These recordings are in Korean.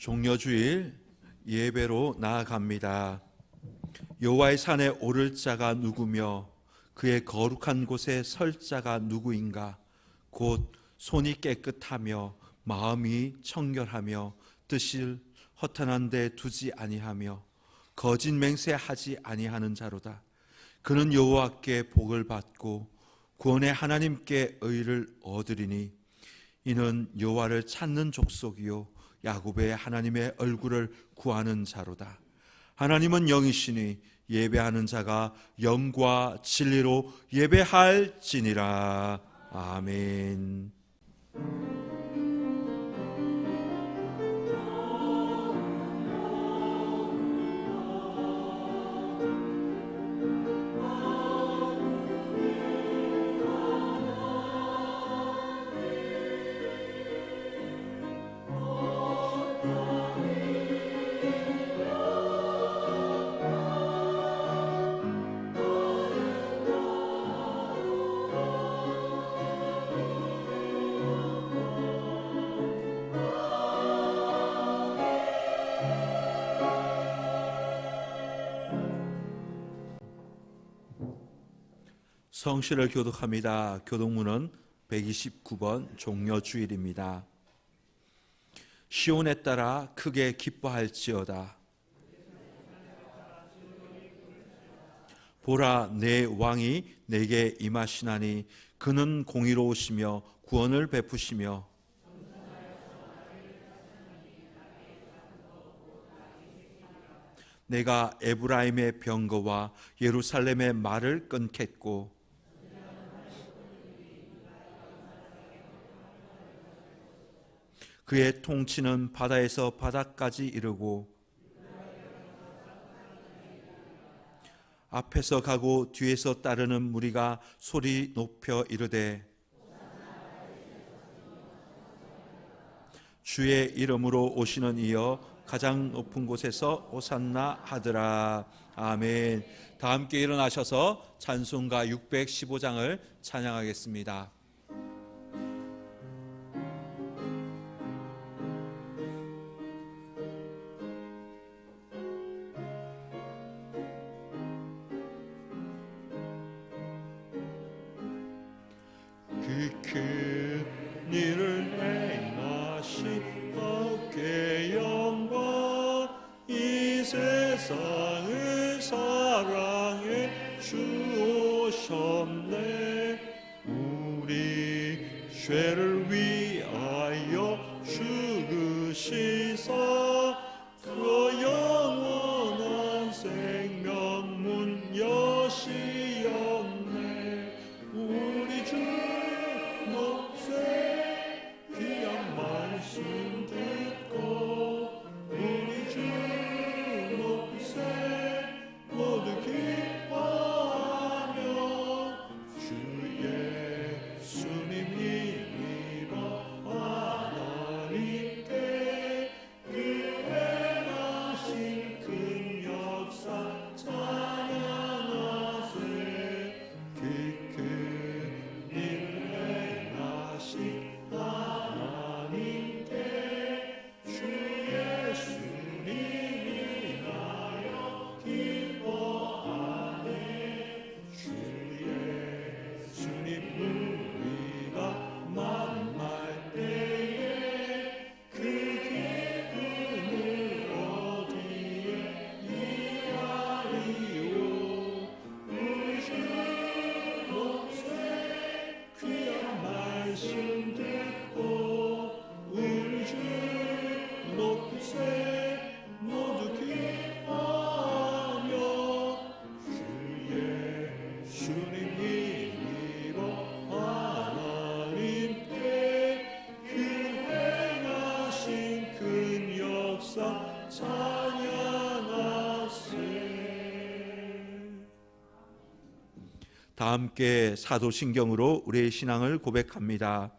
종려주일 예배로 나아갑니다. 여호와의 산에 오를 자가 누구며 그의 거룩한 곳에 설 자가 누구인가? 곧 손이 깨끗하며 마음이 청결하며 뜻을 허탄한 데 두지 아니하며 거짓 맹세하지 아니하는 자로다. 그는 여호와께 복을 받고 구원의 하나님께 의를 얻으리니 이는 여호와를 찾는 족속이요 야곱의 하나님의 얼굴을 구하는 자로다. 하나님은 영이시니 예배하는 자가 영과 진리로 예배할지니라. 아멘. 성신을 교독합니다. 교독문은 129번 종려주일입니다. 시온에 따라 크게 기뻐할지어다. 보라, 내 왕이 내게 임하시나니 그는 공의로우시며 구원을 베푸시며 내가 에브라임의 병거와 예루살렘의 말을 끊겠고 그의 통치는 바다에서 바다까지 이르고 앞에서 가고 뒤에서 따르는 무리가 소리 높여 이르되 주의 이름으로 오시는 이여 가장 높은 곳에서 호산나 하더라. 아멘. 다 함께 일어나셔서 찬송가 615장을 찬양하겠습니다. 큰 일을 행하신 어깨 영광 이 세상을 사랑해 주오셨네. 우리 죄를 위하여 죽으시사 그 영원한 생명문 여시었네. 우리 주 귀한 말씀 듣고 우리 주 높이세 모두 기뻐하며 주 예수님 힘입어 하나님께 그 행하신 큰 역사 찬양하세. 그 큰 일을 행하신 하나님께 주 예수님이 나여 기뻐하네. 주 예수님 우리가 만날 때에 그 기쁨을 어디에 이하리요. 우리 주 높세 귀한 말씀 듣고 우리 주 높이세 모두 기뻐하며 주 예수님 힘입어 하나님께 그 행하신 큰 역사 찬양하세. 다 함께 사도신경으로 우리의 신앙을 고백합니다.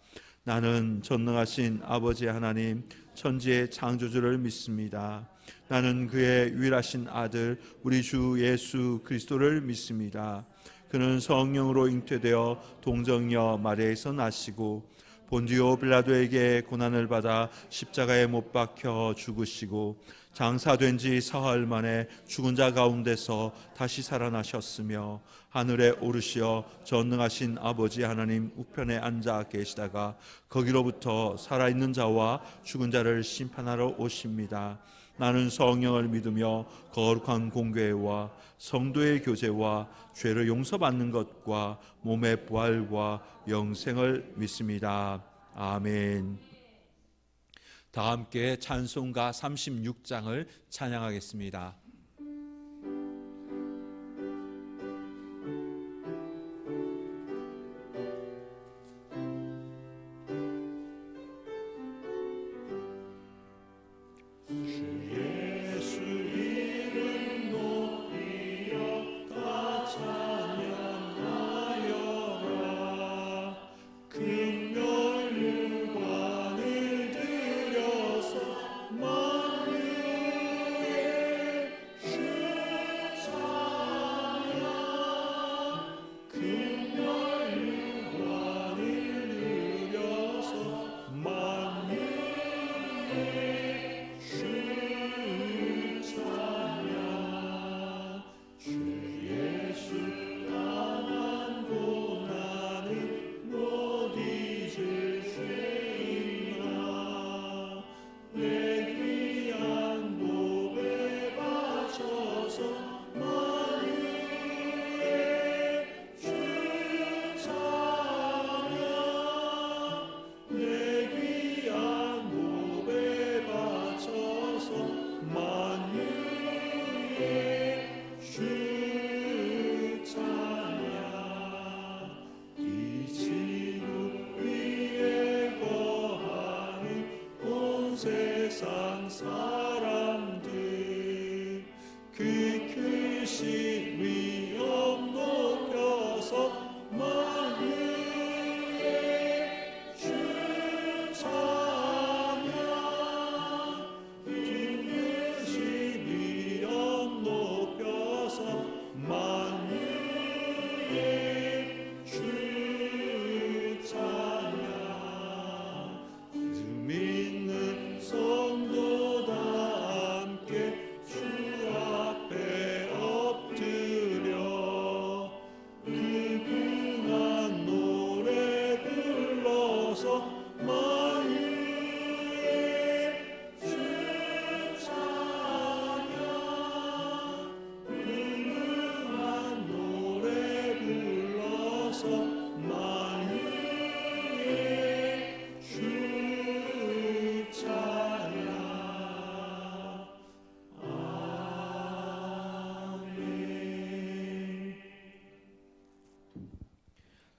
나는 전능하신 아버지 하나님 천지의 창조주를 믿습니다. 나는 그의 유일하신 아들 우리 주 예수 그리스도를 믿습니다. 그는 성령으로 잉태되어 동정녀 마리아에서 나시고 본디오 빌라도에게 고난을 받아 십자가에 못 박혀 죽으시고 장사된 지 사흘 만에 죽은 자 가운데서 다시 살아나셨으며 하늘에 오르시어 전능하신 아버지 하나님 우편에 앉아 계시다가 거기로부터 살아있는 자와 죽은 자를 심판하러 오십니다. 나는 성령을 믿으며 거룩한 공교회와 성도의 교제와 죄를 용서받는 것과 몸의 부활과 영생을 믿습니다. 아멘. 다 함께 찬송가 36장을 찬양하겠습니다.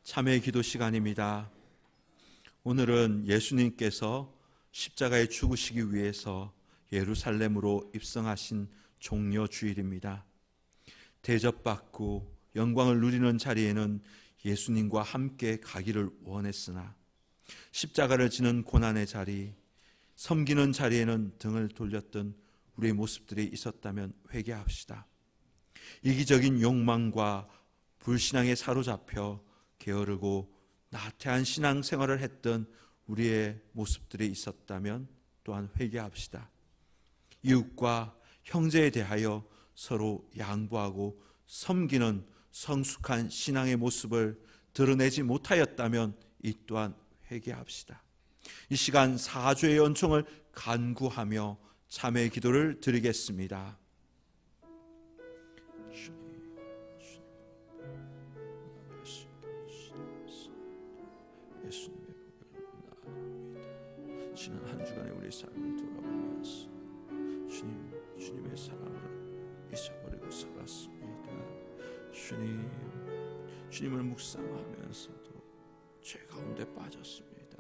참회 기도 시간입니다. 오늘은 예수님께서 십자가에 죽으시기 위해서 예루살렘으로 입성하신 종려 주일입니다. 대접받고 영광을 누리는 자리에는 예수님과 함께 가기를 원했으나 십자가를 지는 고난의 자리, 섬기는 자리에는 등을 돌렸던 우리의 모습들이 있었다면 회개합시다. 이기적인 욕망과 불신앙에 사로잡혀 게으르고 나태한 신앙생활을 했던 우리의 모습들이 있었다면 또한 회개합시다. 이웃과 형제에 대하여 서로 양보하고 섬기는 성숙한 신앙의 모습을 드러내지 못하였다면 이 또한 회개합시다. 이 시간 사죄의 은총을 간구하며 참회 기도를 드리겠습니다. 예수님의 복을 나눕니다. 지난 한 주간의 우리의 삶을 돌아보면서 주님의 사랑을 잊어버리고 살았습니다. 주님을 묵상하면서도 죄 가운데 빠졌습니다.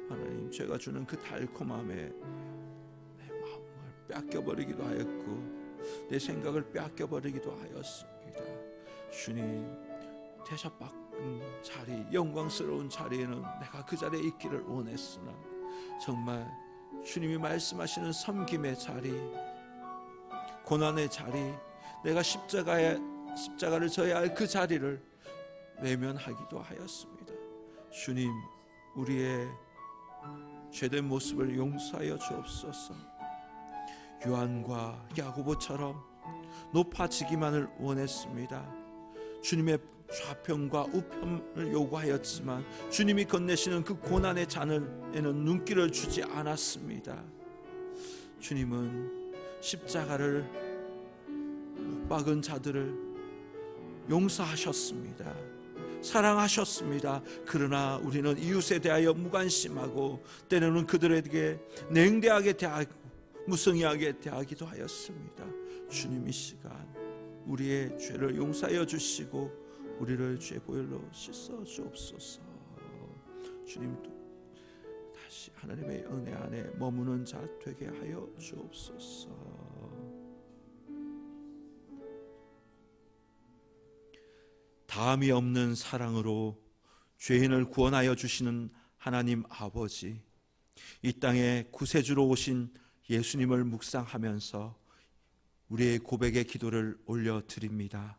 하나님, 죄가 주는 그 달콤함에 내 마음을 뺏겨버리기도 하였고 내 생각을 뺏겨버리기도 하였습니다. 주님, 대접받는 자리, 영광스러운 자리에는 내가 그 자리에 있기를 원했으나 정말 주님이 말씀하시는 섬김의 자리, 고난의 자리, 내가 십자가를 져야 할 그 자리를 외면하기도 하였습니다. 주님, 우리의 죄된 모습을 용서하여 주옵소서. 요한과 야고보처럼 높아지기만을 원했습니다. 주님의 좌편과 우편을 요구하였지만 주님이 건네시는 그 고난의 잔에는 눈길을 주지 않았습니다. 주님은 십자가를 못 박은 자들을 용서하셨습니다. 사랑하셨습니다. 그러나 우리는 이웃에 대하여 무관심하고 때로는 그들에게 냉대하게 대하고 무성의하게 대하기도 하였습니다. 주님 이 시간 우리의 죄를 용서하여 주시고 우리를 죄 보혈로 씻어 주옵소서. 주님도 다시 하나님의 은혜 안에 머무는 자 되게 하여 주옵소서. 다함이 없는 사랑으로 죄인을 구원하여 주시는 하나님 아버지, 이 땅에 구세주로 오신 예수님을 묵상하면서 우리의 고백의 기도를 올려드립니다.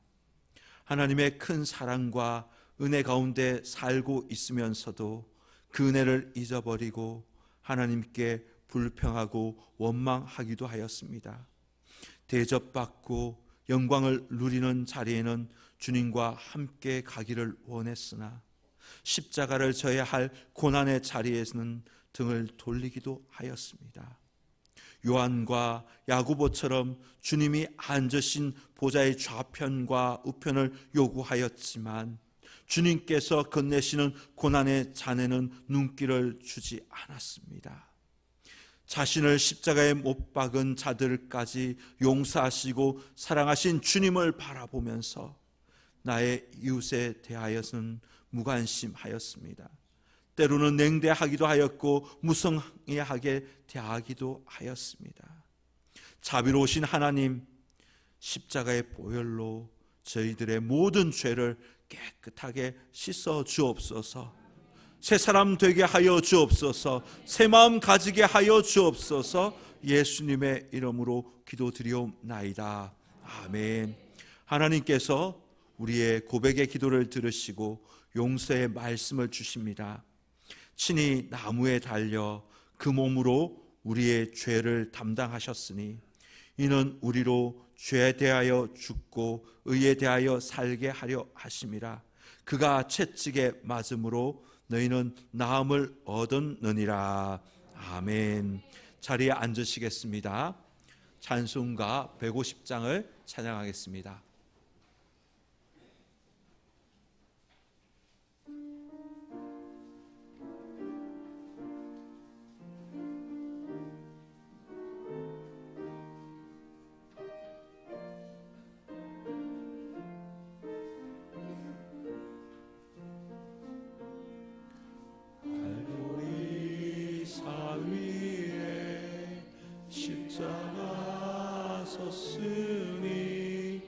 하나님의 큰 사랑과 은혜 가운데 살고 있으면서도 그 은혜를 잊어버리고 하나님께 불평하고 원망하기도 하였습니다. 대접받고 영광을 누리는 자리에는 주님과 함께 가기를 원했으나 십자가를 져야 할 고난의 자리에서는 등을 돌리기도 하였습니다. 요한과 야고보처럼 주님이 앉으신 보좌의 좌편과 우편을 요구하였지만 주님께서 건네시는 고난의 잔에는 눈길을 주지 않았습니다. 자신을 십자가에 못 박은 자들까지 용서하시고 사랑하신 주님을 바라보면서 나의 이웃에 대하여서는 무관심하였습니다. 때로는 냉대하기도 하였고 무성의하게 대하기도 하였습니다. 자비로우신 하나님, 십자가의 보혈로 저희들의 모든 죄를 깨끗하게 씻어 주옵소서. 새 사람 되게 하여 주옵소서. 새 마음 가지게 하여 주옵소서. 예수님의 이름으로 기도드리옵나이다. 아멘. 하나님께서 우리의 고백의 기도를 들으시고 용서의 말씀을 주십니다. 친히 나무에 달려 그 몸으로 우리의 죄를 담당하셨으니 이는 우리로 죄에 대하여 죽고 의에 대하여 살게 하려 하심이라. 그가 채찍에 맞음으로 너희는 나음을 얻었느니라. 아멘. 자리에 앉으시겠습니다. 찬송가 150장을 찬양하겠습니다. 십자가 섰으니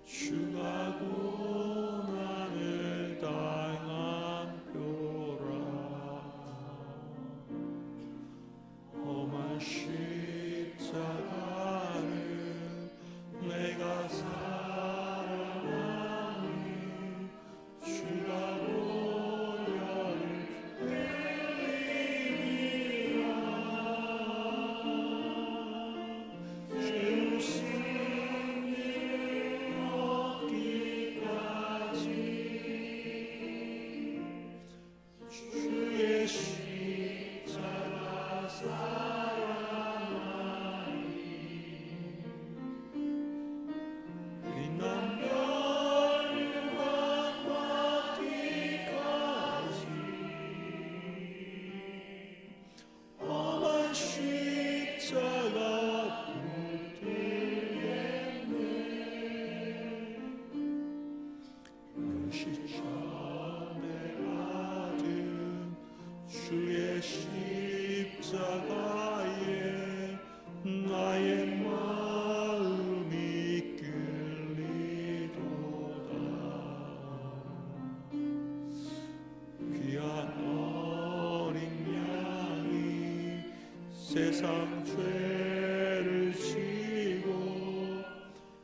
주가 고난을 당한 표라. 험한 십자가를 내가 사랑하니 주가 보혈을 주의 십자가에 나의 마음이 끌리도다. 귀한 어린 양이 세상 죄를 지고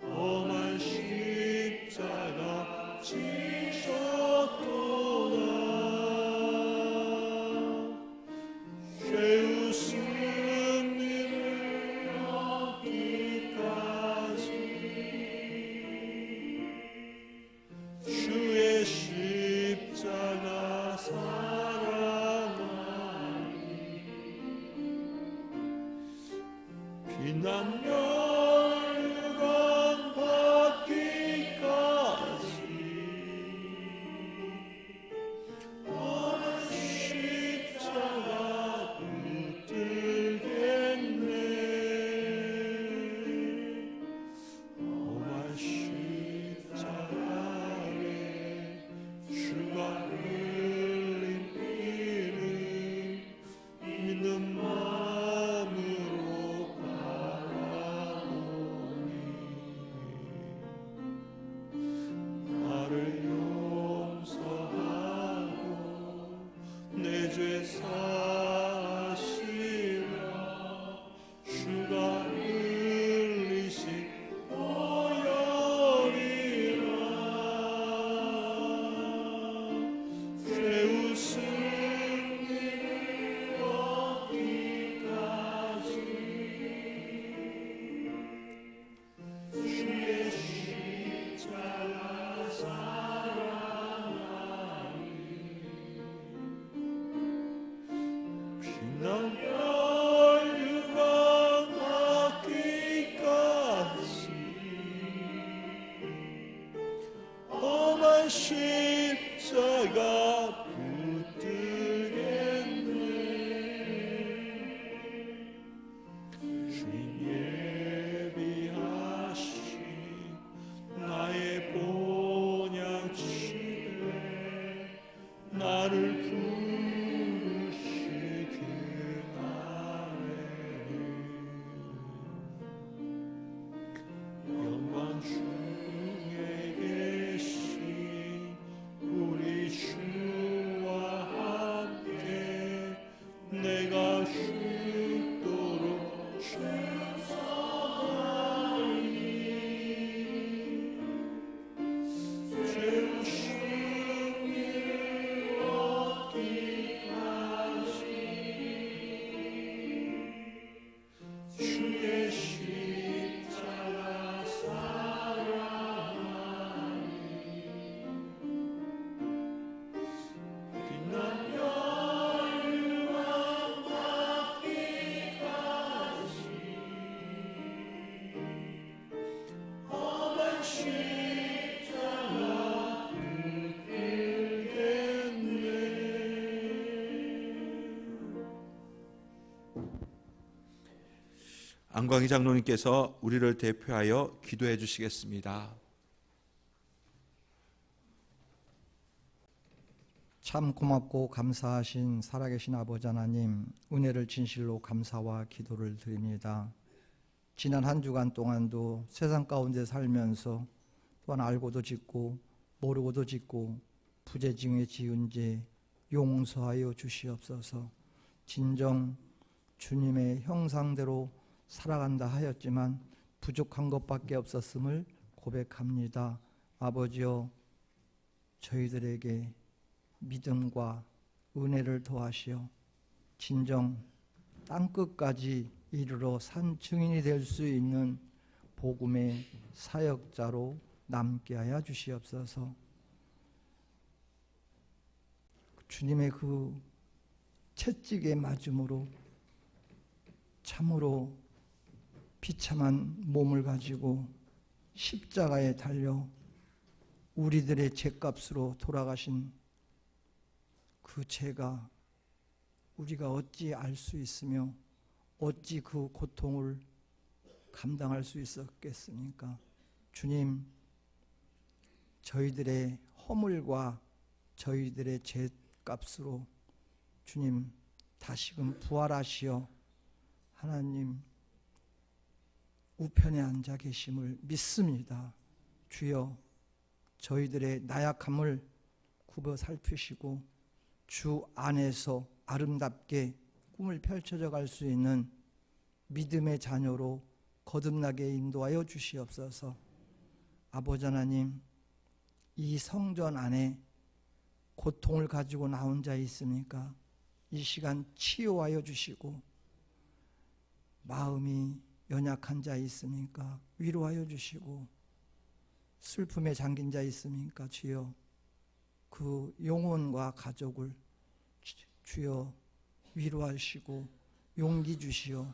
험한 십자가 지셨도다. 피난 멸류관 받기까지 험한 십자가 붙들겠네. 험한 십자가에 주가 흘린 피를 믿는 마음으로 바라보니 나를 용서하고 내 죄 사시라. 주가 흘리신 보혈이라. 죄 웃음 얻기까지 주의 십자가 사랑하리. 피난 멸류관 받기까지 험한 십자가 붙들겠네. 주님 예비하신 나의 본향 집에 나를 부르시길 영광 중에 계신 우리 주와 함께 내가 죽도록 충성하리. 죄 웃음을 얻기까지 주의 십자가 사랑하리. 피난 멸류관 받기까지 험한 십자가 붙들겠네. 안광희 장로님께서 우리를 대표하여 기도해 주시겠습니다. 참 고맙고 감사하신 살아계신 아버지 하나님, 은혜를 진실로 감사와 기도를 드립니다. 지난 한 주간 동안도 세상 가운데 살면서 또한 알고도 짓고 모르고도 짓고 부재중에 지은 죄 용서하여 주시옵소서. 진정 주님의 형상대로 살아간다 하였지만 부족한 것밖에 없었음을 고백합니다. 아버지여, 저희들에게 믿음과 은혜를 더하시어 진정 땅끝까지 이르러 산 증인이 될 수 있는 복음의 사역자로 남게 하여 주시옵소서. 주님의 그 채찍에 맞음으로 참으로 비참한 몸을 가지고 십자가에 달려 우리들의 죄값으로 돌아가신 그 죄가 우리가 어찌 알 수 있으며 어찌 그 고통을 감당할 수 있었겠습니까? 주님, 저희들의 허물과 저희들의 죄값으로 주님 다시금 부활하시어 하나님 우편에 앉아 계심을 믿습니다. 주여, 저희들의 나약함을 굽어 살피시고 주 안에서 아름답게 꿈을 펼쳐져 갈 수 있는 믿음의 자녀로 거듭나게 인도하여 주시옵소서. 아버지 하나님, 이 성전 안에 고통을 가지고 나온 자 있습니까? 이 시간 치유하여 주시고, 마음이 연약한 자 있습니까? 위로하여 주시고, 슬픔에 잠긴 자 있습니까? 주여, 그 영혼과 가족을 주여 위로하시고 용기 주시어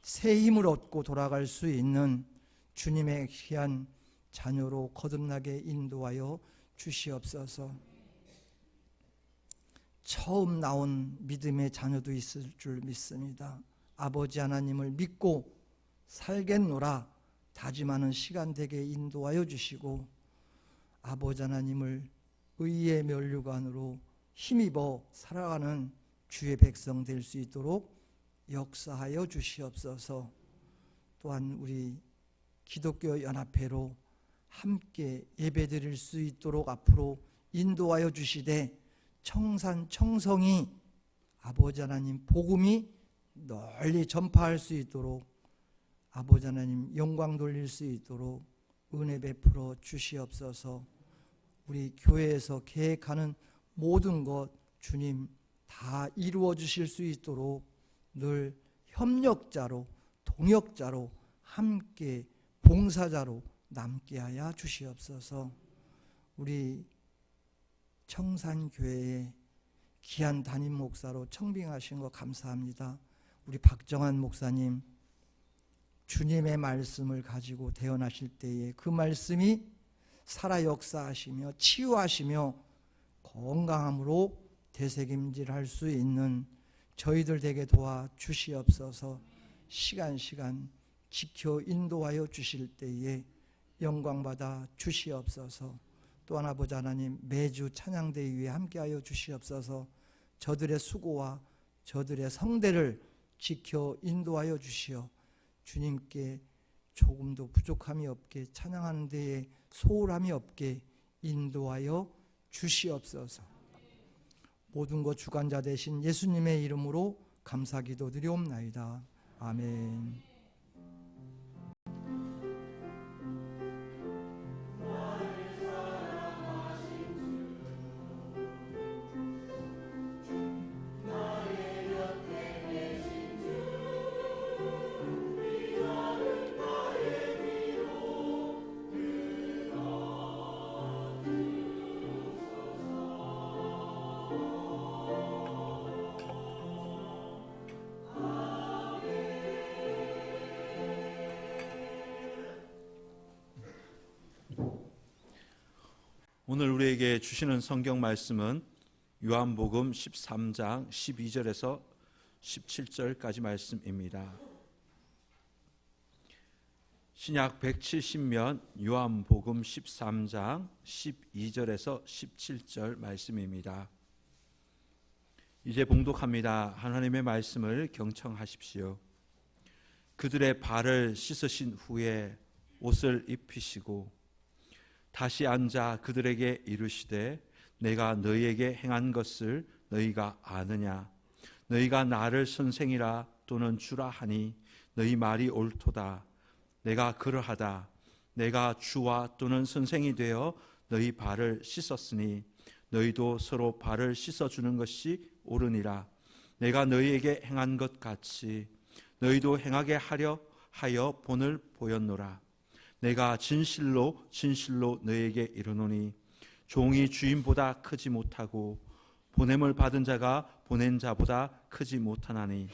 새 힘을 얻고 돌아갈 수 있는 주님의 귀한 자녀로 거듭나게 인도하여 주시옵소서. 처음 나온 믿음의 자녀도 있을 줄 믿습니다. 아버지 하나님을 믿고 살겠노라 다짐하는 시간 되게 인도하여 주시고, 아버지 하나님을 의의 면류관으로 힘입어 살아가는 주의 백성 될 수 있도록 역사하여 주시옵소서. 또한 우리 기독교 연합회로 함께 예배드릴 수 있도록 앞으로 인도하여 주시되, 청산 청성이 아버지 하나님 복음이 널리 전파할 수 있도록, 아버지 하나님 영광 돌릴 수 있도록 은혜 베풀어 주시옵소서. 우리 교회에서 계획하는 모든 것 주님 다 이루어 주실 수 있도록 늘 협력자로, 동역자로, 함께 봉사자로 남게 하여 주시옵소서. 우리 청산교회의 귀한 담임 목사로 청빙하신 거 감사합니다. 우리 박정환 목사님, 주님의 말씀을 가지고 대언하실 때에 그 말씀이 살아 역사하시며 치유하시며 건강함으로 되새김질할 수 있는 저희들 되게 도와주시옵소서. 시간 지켜 인도하여 주실 때에 영광받아 주시옵소서. 또한 아버지 하나님 매주 찬양대회 위에 함께하여 주시옵소서. 저들의 수고와 저들의 성대를 지켜 인도하여 주시어 주님께 조금도 부족함이 없게, 찬양하는 데에 소홀함이 없게 인도하여 주시옵소서. 모든 것 주관자 되신 예수님의 이름으로 감사기도 드리옵나이다. 아멘. 오늘 우리에게 주시는 성경 말씀은 요한복음 13장 12절에서 17절까지 말씀입니다. 신약 170면 요한복음 13장 12절에서 17절 말씀입니다. 이제 봉독합니다. 하나님의 말씀을 경청하십시오. 그들의 발을 씻으신 후에 옷을 입히시고 다시 앉아 그들에게 이르시되 내가 너희에게 행한 것을 너희가 아느냐? 너희가 나를 선생이라 또는 주라 하니 너희 말이 옳도다. 내가 그러하다. 내가 주와 또는 선생이 되어 너희 발을 씻었으니 너희도 서로 발을 씻어주는 것이 옳으니라. 내가 너희에게 행한 것 같이 너희도 행하게 하려 하여 본을 보였노라. 내가 진실로 너희에게 이르노니 종이 주인보다 크지 못하고 보냄을 받은 자가 보낸 자보다 크지 못하나니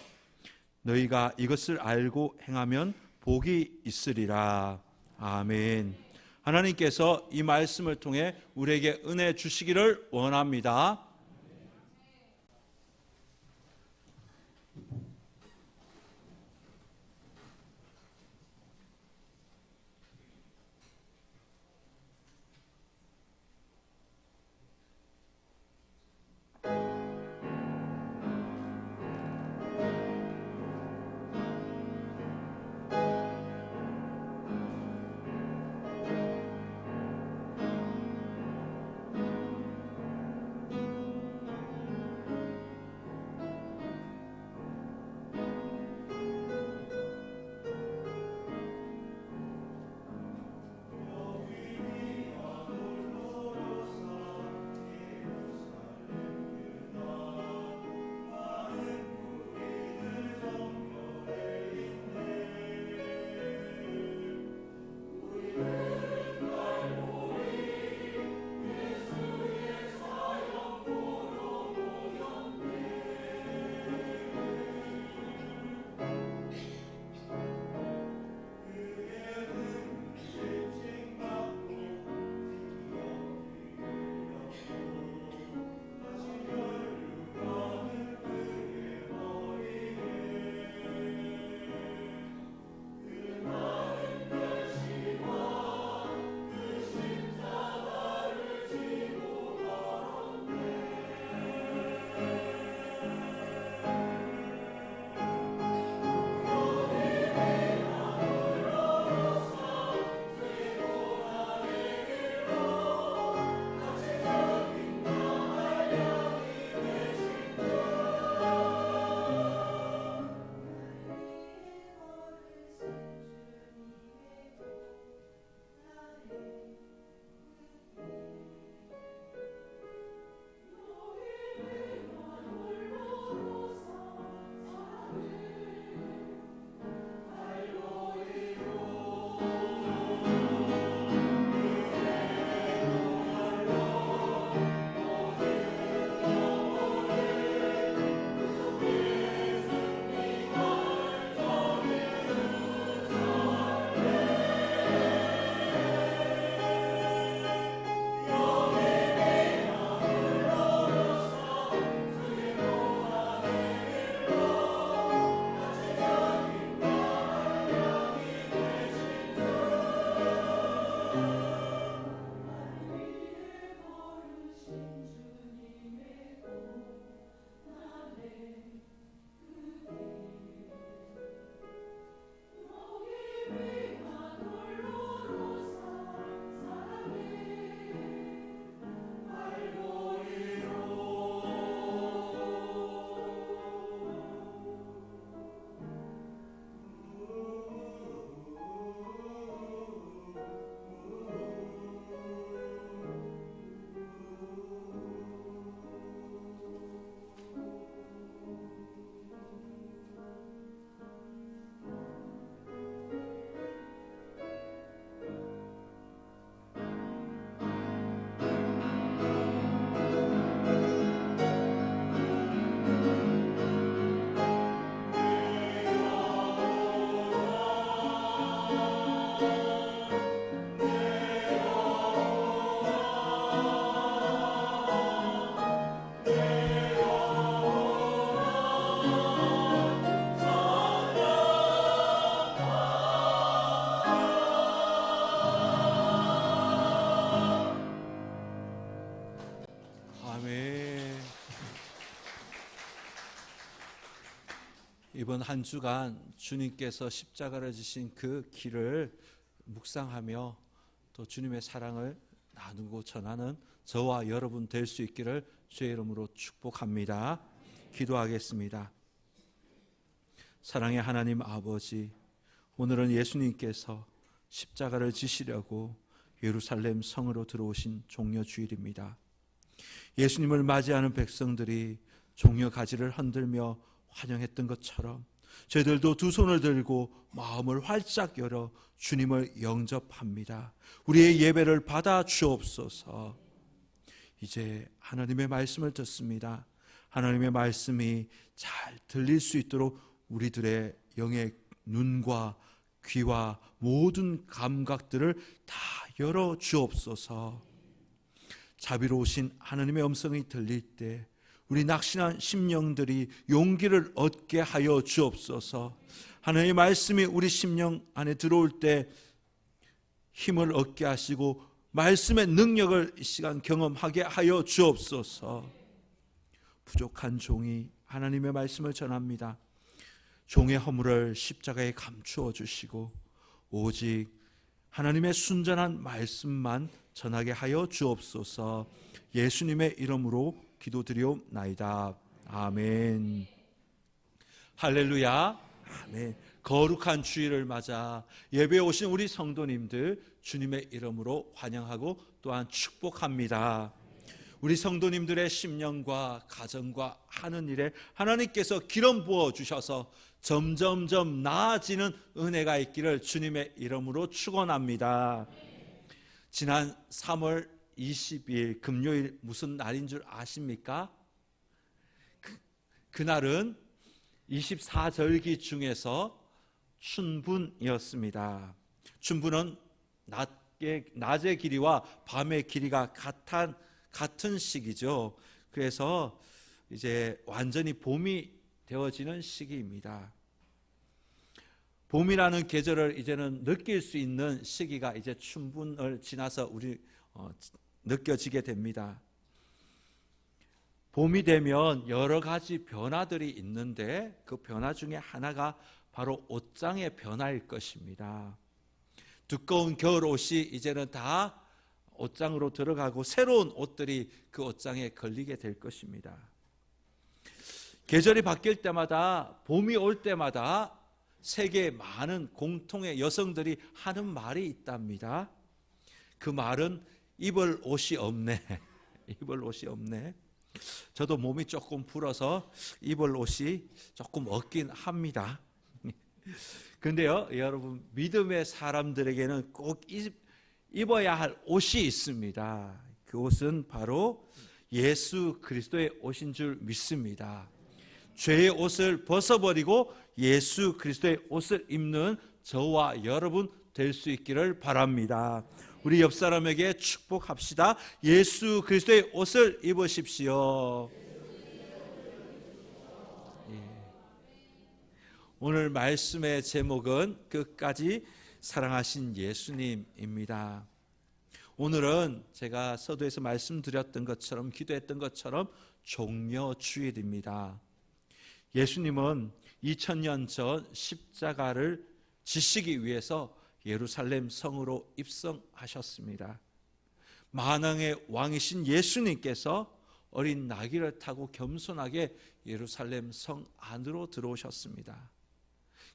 너희가 이것을 알고 행하면 복이 있으리라. 아멘. 하나님께서 이 말씀을 통해 우리에게 은혜 주시기를 원합니다. 이번 한 주간 주님께서 십자가를 지신 그 길을 묵상하며 또 주님의 사랑을 나누고 전하는 저와 여러분 될 수 있기를 주의 이름으로 축복합니다. 기도하겠습니다. 사랑의 하나님 아버지, 오늘은 예수님께서 십자가를 지시려고 예루살렘 성으로 들어오신 종려 주일입니다. 예수님을 맞이하는 백성들이 종려 가지를 흔들며 환영했던 것처럼 저희들도 두 손을 들고 마음을 활짝 열어 주님을 영접합니다. 우리의 예배를 받아 주옵소서. 이제 하나님의 말씀을 듣습니다. 하나님의 말씀이 잘 들릴 수 있도록 우리들의 영의 눈과 귀와 모든 감각들을 다 열어 주옵소서. 자비로우신 하나님의 음성이 들릴 때 우리 낙심한 심령들이 용기를 얻게 하여 주옵소서. 하나님의 말씀이 우리 심령 안에 들어올 때 힘을 얻게 하시고 말씀의 능력을 이 시간 경험하게 하여 주옵소서. 부족한 종이 하나님의 말씀을 전합니다. 종의 허물을 십자가에 감추어 주시고 오직 하나님의 순전한 말씀만 전하게 하여 주옵소서. 예수님의 이름으로 기도드리옵나이다. 아멘. 할렐루야. 아멘. 거룩한 주일을 맞아 예배에 오신 우리 성도님들 주님의 이름으로 환영하고 또한 축복합니다. 우리 성도님들의 심령과 가정과 하는 일에 하나님께서 기름 부어 주셔서 점점점 나아지는 은혜가 있기를 주님의 이름으로 축원합니다. 지난 3월 20일 금요일 무슨 날인 줄 아십니까? 그날은 24절기 중에서 춘분이었습니다. 춘분은 낮의 길이와 밤의 길이가 같은 시기죠. 그래서 이제 완전히 봄이 되어지는 시기입니다. 봄이라는 계절을 이제는 느낄 수 있는 시기가 이제 춘분을 지나서 우리 느껴지게 됩니다. 봄이 되면 여러 가지 변화들이 있는데 그 변화 중에 하나가 바로 옷장의 변화일 것입니다. 두꺼운 겨울 옷이 이제는 다 옷장으로 들어가고 새로운 옷들이 그 옷장에 걸리게 될 것입니다. 계절이 바뀔 때마다, 봄이 올 때마다 세계의 많은 공통의 여성들이 하는 말이 있답니다. 그 말은 입을 옷이 없네. 입을 옷이 없네. 저도 몸이 조금 불어서 입을 옷이 조금 없긴 합니다. 근데요, 여러분, 믿음의 사람들에게는 꼭 입어야 할 옷이 있습니다. 그 옷은 바로 예수 그리스도의 옷인 줄 믿습니다. 죄의 옷을 벗어버리고 예수 그리스도의 옷을 입는 저와 여러분 될 수 있기를 바랍니다. 우리 옆 사람에게 축복합시다. 예수 그리스도의 옷을 입으십시오. 오늘 말씀의 제목은 끝까지 사랑하신 예수님입니다. 오늘은 제가 서두에서 말씀드렸던 것처럼 기도했던 것처럼 종려주일입니다. 예수님은 2000년 전 십자가를 지시기 위해서 예루살렘 성으로 입성하셨습니다. 만왕의 왕이신 예수님께서 어린 나귀를 타고 겸손하게 예루살렘 성 안으로 들어오셨습니다.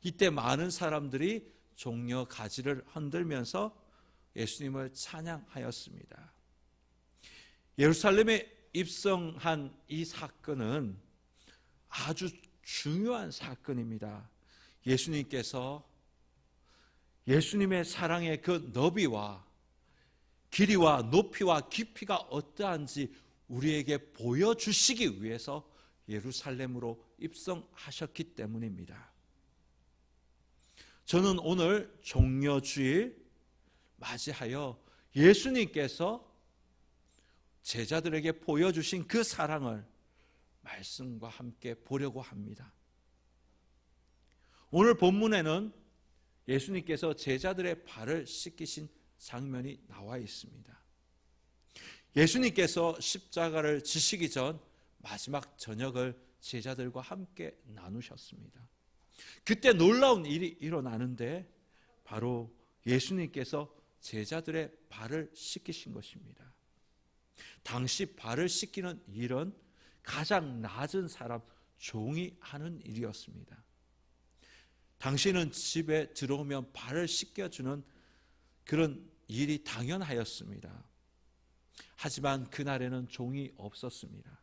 이때 많은 사람들이 종려 가지를 흔들면서 예수님을 찬양하였습니다. 예루살렘에 입성한 이 사건은 아주 중요한 사건입니다. 예수님께서 예수님의 사랑의 그 너비와 길이와 높이와 깊이가 어떠한지 우리에게 보여주시기 위해서 예루살렘으로 입성하셨기 때문입니다. 저는 오늘 종려주일 맞이하여 예수님께서 제자들에게 보여주신 그 사랑을 말씀과 함께 보려고 합니다. 오늘 본문에는 예수님께서 제자들의 발을 씻기신 장면이 나와 있습니다. 예수님께서 십자가를 지시기 전 마지막 저녁을 제자들과 함께 나누셨습니다. 그때 놀라운 일이 일어나는데 바로 예수님께서 제자들의 발을 씻기신 것입니다. 당시 발을 씻기는 일은 가장 낮은 사람, 종이 하는 일이었습니다. 당시에는 집에 들어오면 발을 씻겨주는 그런 일이 당연하였습니다. 하지만 그날에는 종이 없었습니다.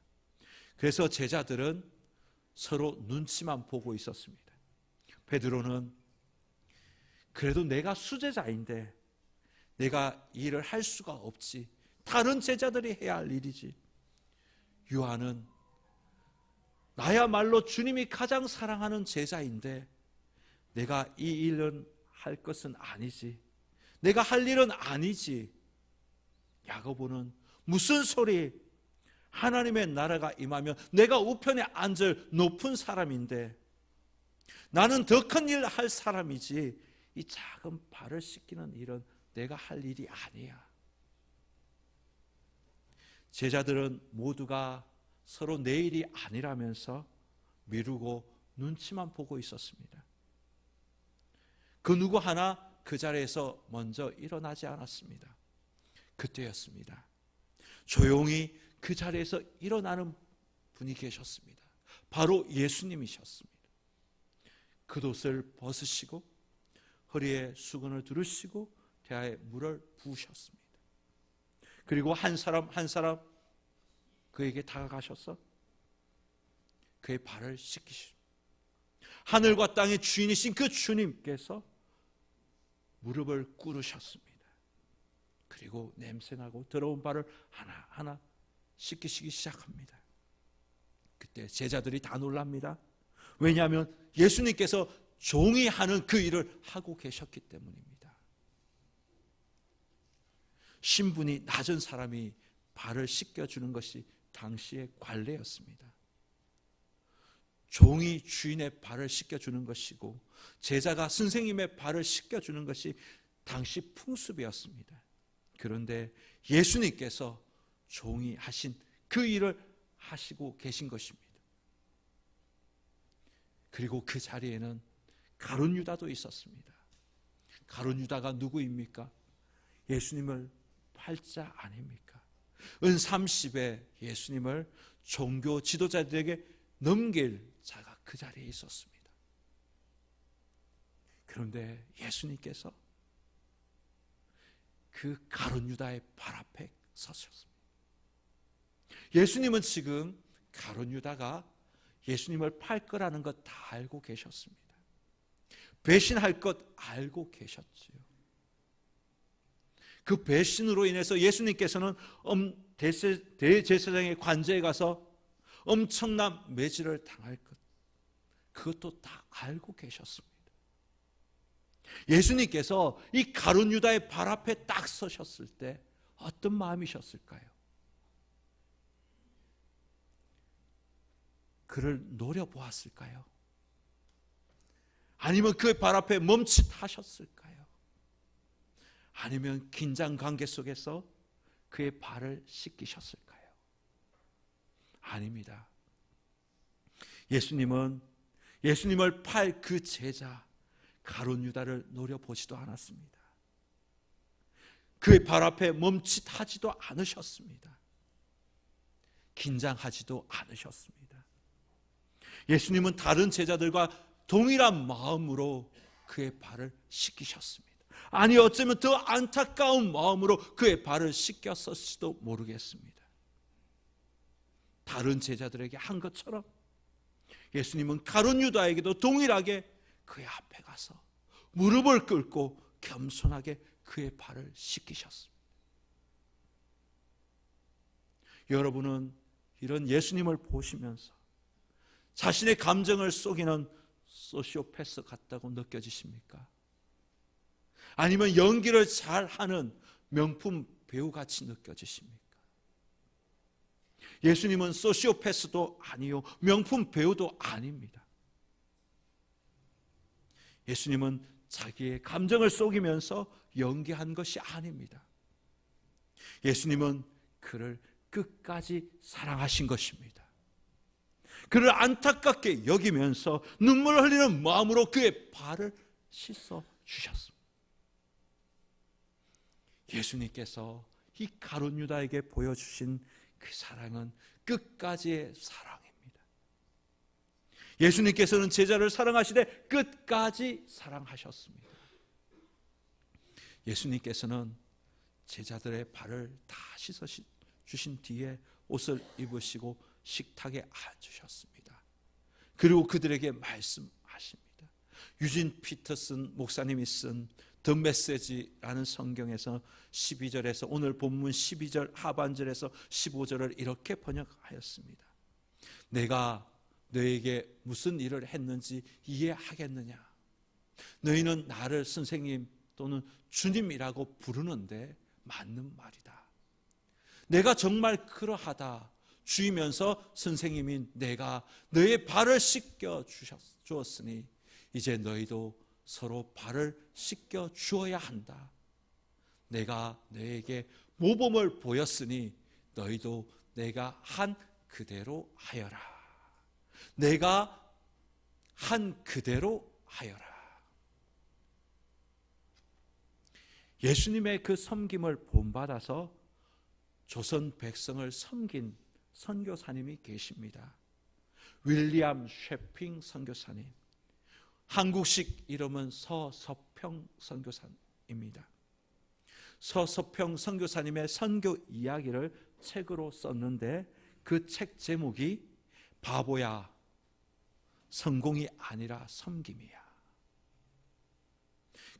그래서 제자들은 서로 눈치만 보고 있었습니다. 베드로는 그래도 내가 수제자인데 내가 일을 할 수가 없지. 다른 제자들이 해야 할 일이지. 요한은 나야말로 주님이 가장 사랑하는 제자인데 내가 이 일은 할 것은 아니지. 내가 할 일은 아니지. 야고보는 무슨 소리? 하나님의 나라가 임하면 내가 우편에 앉을 높은 사람인데 나는 더 큰 일을 할 사람이지 이 작은 발을 씻기는 일은 내가 할 일이 아니야. 제자들은 모두가 서로 내 일이 아니라면서 미루고 눈치만 보고 있었습니다. 그 누구 하나 그 자리에서 먼저 일어나지 않았습니다. 그때였습니다. 조용히 그 자리에서 일어나는 분이 계셨습니다. 바로 예수님이셨습니다. 겉옷을 벗으시고 허리에 수건을 두르시고 대야에 물을 부으셨습니다. 그리고 한 사람 한 사람 그에게 다가가셔서 그의 발을 씻기십니다. 하늘과 땅의 주인이신 그 주님께서 무릎을 꿇으셨습니다. 그리고 냄새나고 더러운 발을 하나하나 씻기시기 시작합니다. 그때 제자들이 다 놀랍니다. 왜냐하면 예수님께서 종이 하는 그 일을 하고 계셨기 때문입니다. 신분이 낮은 사람이 발을 씻겨주는 것이 당시의 관례였습니다. 종이 주인의 발을 씻겨주는 것이고 제자가 선생님의 발을 씻겨주는 것이 당시 풍습이었습니다. 그런데 예수님께서 종이 하신 그 일을 하시고 계신 것입니다. 그리고 그 자리에는 가룟 유다도 있었습니다. 가룟 유다가 누구입니까? 예수님을 팔자 아닙니까? 은 30에 예수님을 종교 지도자들에게 넘길 자가 그 자리에 있었습니다. 그런데 예수님께서 그 가룟 유다의 발 앞에 서셨습니다. 예수님은 지금 가룟 유다가 예수님을 팔 거라는 것 다 알고 계셨습니다. 배신할 것 알고 계셨지요. 그 배신으로 인해서 예수님께서는 대제사장의 관저에 가서 엄청난 매질을 당할 것, 그것도 다 알고 계셨습니다. 예수님께서 이 가룟 유다의 발 앞에 딱 서셨을 때 어떤 마음이셨을까요? 그를 노려보았을까요? 아니면 그의 발 앞에 멈칫하셨을까요? 아니면 긴장 관계 속에서 그의 발을 씻기셨을까요? 아닙니다. 예수님을 팔 그 제자 가룟 유다를 노려보지도 않았습니다. 그의 발 앞에 멈칫하지도 않으셨습니다. 긴장하지도 않으셨습니다. 예수님은 다른 제자들과 동일한 마음으로 그의 발을 씻기셨습니다. 아니 어쩌면 더 안타까운 마음으로 그의 발을 씻겼을지도 모르겠습니다. 다른 제자들에게 한 것처럼 예수님은 가룟 유다에게도 동일하게 그의 앞에 가서 무릎을 꿇고 겸손하게 그의 발을 씻기셨습니다. 여러분은 이런 예수님을 보시면서 자신의 감정을 속이는 소시오패스 같다고 느껴지십니까? 아니면 연기를 잘하는 명품 배우같이 느껴지십니까? 예수님은 소시오패스도 아니요 명품 배우도 아닙니다. 예수님은 자기의 감정을 속이면서 연기한 것이 아닙니다. 예수님은 그를 끝까지 사랑하신 것입니다. 그를 안타깝게 여기면서 눈물을 흘리는 마음으로 그의 발을 씻어 주셨습니다. 예수님께서 이 가룟 유다에게 보여주신 그 사랑은 끝까지의 사랑입니다. 예수님께서는 제자를 사랑하시되 끝까지 사랑하셨습니다. 예수님께서는 제자들의 발을 다 씻어 주신 뒤에 옷을 입으시고 식탁에 앉으셨습니다. 그리고 그들에게 말씀하십니다. 유진 피터슨 목사님이 쓴 The Message라는 성경에서 12절에서 오늘 본문 12절 하반절에서 15절을 이렇게 번역하였습니다. 내가 너에게 무슨 일을 했는지 이해하겠느냐? 너희는 나를 선생님 또는 주님이라고 부르는데 맞는 말이다. 내가 정말 그러하다 주이면서 선생님인 내가 너의 발을 씻겨 주었으니 이제 너희도 서로 발을 씻겨 주어야 한다. 내가 너에게 모범을 보였으니 너희도 내가 한 그대로 하여라. 내가 한 그대로 하여라. 예수님의 그 섬김을 본받아서 조선 백성을 섬긴 선교사님이 계십니다. 윌리엄 셰핑 선교사님. 한국식 이름은 서서평 선교사입니다. 서서평 선교사님의 선교 이야기를 책으로 썼는데 그 책 제목이 바보야, 성공이 아니라 섬김이야.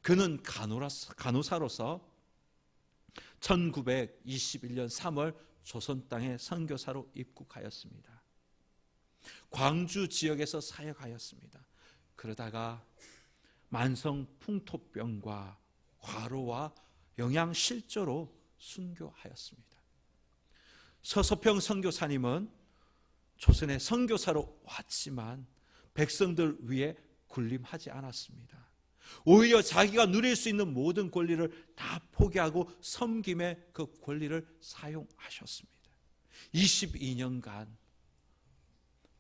그는 간호사로서 1921년 3월 조선 땅에 선교사로 입국하였습니다. 광주 지역에서 사역하였습니다. 그러다가 만성 풍토병과 과로와 영양실조로 순교하였습니다. 서서평 선교사님은 조선에 선교사로 왔지만 백성들 위해 군림하지 않았습니다. 오히려 자기가 누릴 수 있는 모든 권리를 다 포기하고 섬김의 그 권리를 사용하셨습니다. 22년간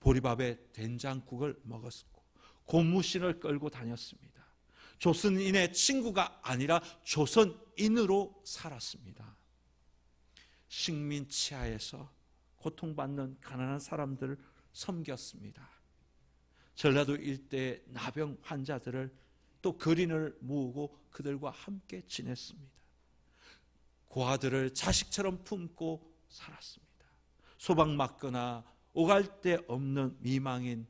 보리밥에 된장국을 먹었고 고무신을 끌고 다녔습니다. 조선인의 친구가 아니라 조선인으로 살았습니다. 식민 치하에서 고통받는 가난한 사람들을 섬겼습니다. 전라도 일대의 나병 환자들을 또 거린을 모으고 그들과 함께 지냈습니다. 고아들을 자식처럼 품고 살았습니다. 소방 맞거나 오갈 데 없는 미망인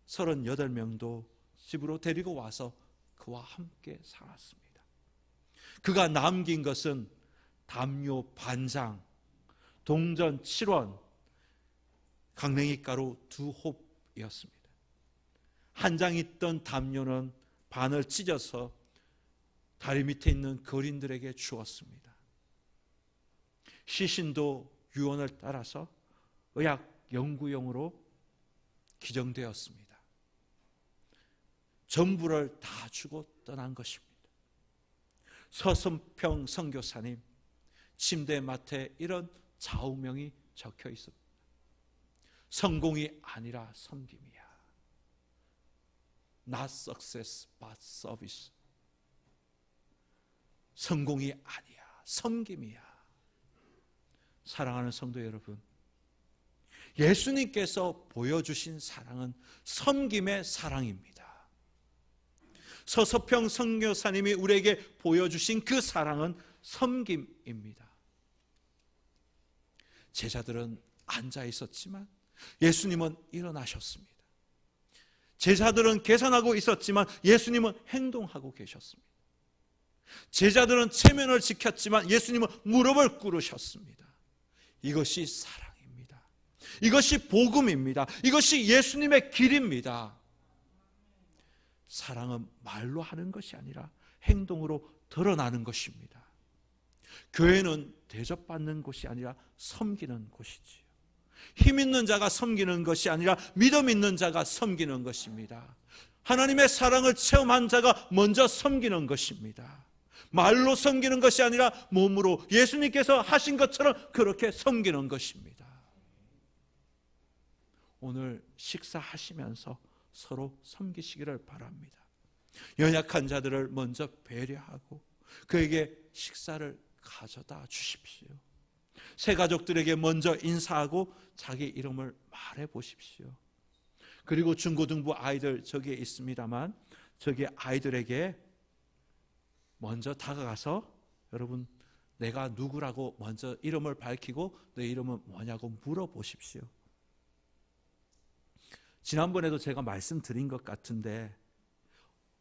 38명도 집으로 데리고 와서 그와 함께 살았습니다. 그가 남긴 것은 담요 반장, 동전 7원, 강냉이 가루 2홉이었습니다. 한 장 있던 담요는 반을 찢어서 다리 밑에 있는 거린들에게 주었습니다. 시신도 유언을 따라서 의학 연구용으로 기증되었습니다. 전부를 다 주고 떠난 것입니다. 서선평 선교사님 침대맡에 이런 좌우명이 적혀 있습니다. 성공이 아니라 섬김이야. Not success but service. 성공이 아니야, 섬김이야. 사랑하는 성도 여러분, 예수님께서 보여주신 사랑은 섬김의 사랑입니다. 서서평 선교사님이 우리에게 보여주신 그 사랑은 섬김입니다. 제자들은 앉아 있었지만 예수님은 일어나셨습니다. 제자들은 계산하고 있었지만 예수님은 행동하고 계셨습니다. 제자들은 체면을 지켰지만 예수님은 무릎을 꿇으셨습니다. 이것이 사랑입니다. 이것이 복음입니다. 이것이 예수님의 길입니다. 사랑은 말로 하는 것이 아니라 행동으로 드러나는 것입니다. 교회는 대접받는 곳이 아니라 섬기는 곳이지요. 힘 있는 자가 섬기는 것이 아니라 믿음 있는 자가 섬기는 것입니다. 하나님의 사랑을 체험한 자가 먼저 섬기는 것입니다. 말로 섬기는 것이 아니라 몸으로 예수님께서 하신 것처럼 그렇게 섬기는 것입니다. 오늘 식사하시면서 서로 섬기시기를 바랍니다. 연약한 자들을 먼저 배려하고 그에게 식사를 가져다 주십시오. 새 가족들에게 먼저 인사하고 자기 이름을 말해 보십시오. 그리고 중고등부 아이들 저기에 있습니다만 저기 아이들에게 먼저 다가가서 여러분 내가 누구라고 먼저 이름을 밝히고 너 이름은 뭐냐고 물어보십시오. 지난번에도 제가 말씀드린 것 같은데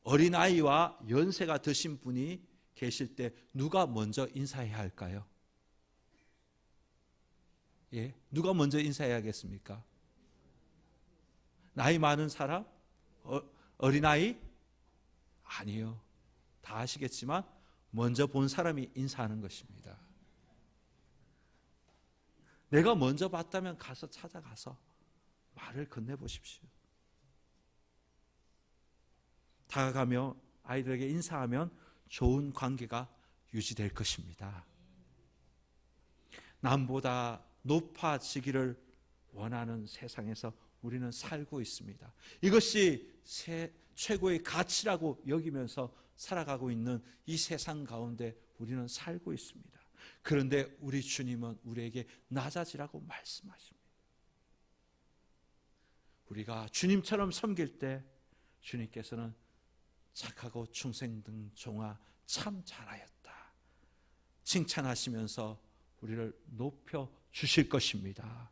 어린아이와 연세가 드신 분이 계실 때 누가 먼저 인사해야 할까요? 예, 누가 먼저 인사해야겠습니까? 나이 많은 사람? 어린아이? 아니요. 다 아시겠지만 먼저 본 사람이 인사하는 것입니다. 내가 먼저 봤다면 가서 찾아가서 말을 건네보십시오. 다가가며 아이들에게 인사하면 좋은 관계가 유지될 것입니다. 남보다 높아지기를 원하는 세상에서 우리는 살고 있습니다. 이것이 최고의 가치라고 여기면서 살아가고 있는 이 세상 가운데 우리는 살고 있습니다. 그런데 우리 주님은 우리에게 낮아지라고 말씀하십니다. 우리가 주님처럼 섬길 때 주님께서는 착하고 충성된 종아 참 잘하였다 칭찬하시면서 우리를 높여 주실 것입니다.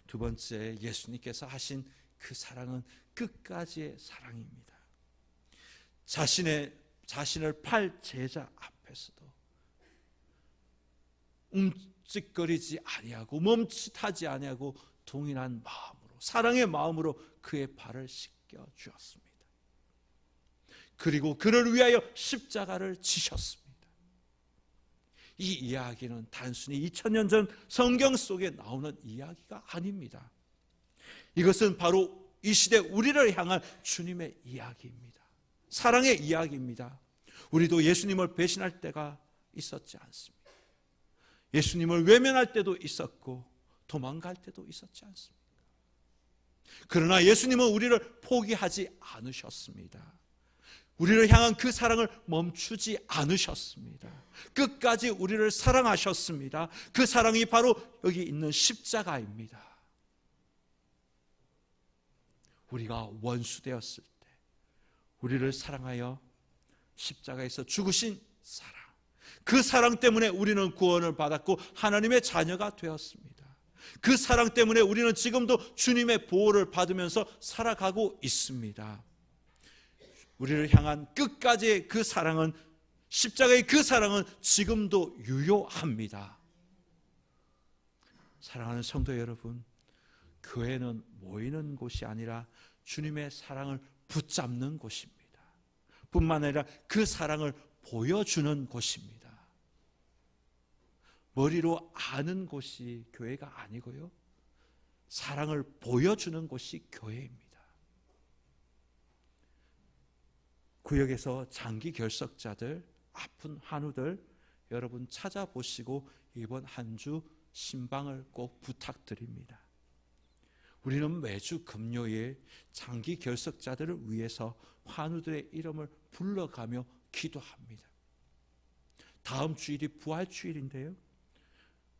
두 번째, 예수님께서 하신 그 사랑은 끝까지의 사랑입니다. 자신을 팔 제자 앞에서도 움찔거리지 아니하고 멈칫하지 아니하고 동일한 마음으로 사랑의 마음으로 그의 발을 씻겨 주었습니다. 그리고 그를 위하여 십자가를 지셨습니다. 이 이야기는 단순히 2000년 전 성경 속에 나오는 이야기가 아닙니다. 이것은 바로 이 시대 우리를 향한 주님의 이야기입니다. 사랑의 이야기입니다. 우리도 예수님을 배신할 때가 있었지 않습니까? 예수님을 외면할 때도 있었고 도망갈 때도 있었지 않습니까? 그러나 예수님은 우리를 포기하지 않으셨습니다. 우리를 향한 그 사랑을 멈추지 않으셨습니다. 끝까지 우리를 사랑하셨습니다. 그 사랑이 바로 여기 있는 십자가입니다. 우리가 원수되었을 때 우리를 사랑하여 십자가에서 죽으신 사랑, 그 사랑 때문에 우리는 구원을 받았고 하나님의 자녀가 되었습니다. 그 사랑 때문에 우리는 지금도 주님의 보호를 받으면서 살아가고 있습니다. 우리를 향한 끝까지의 그 사랑은, 십자가의 그 사랑은 지금도 유효합니다. 사랑하는 성도 여러분, 교회는 모이는 곳이 아니라 주님의 사랑을 붙잡는 곳입니다. 뿐만 아니라 그 사랑을 보여주는 곳입니다. 머리로 아는 곳이 교회가 아니고요, 사랑을 보여주는 곳이 교회입니다. 구역에서 장기 결석자들, 아픈 한우들 여러분 찾아보시고 이번 한 주 신방을 꼭 부탁드립니다. 우리는 매주 금요일 장기 결석자들을 위해서 환우들의 이름을 불러가며 기도합니다. 다음 주일이 부활주일인데요,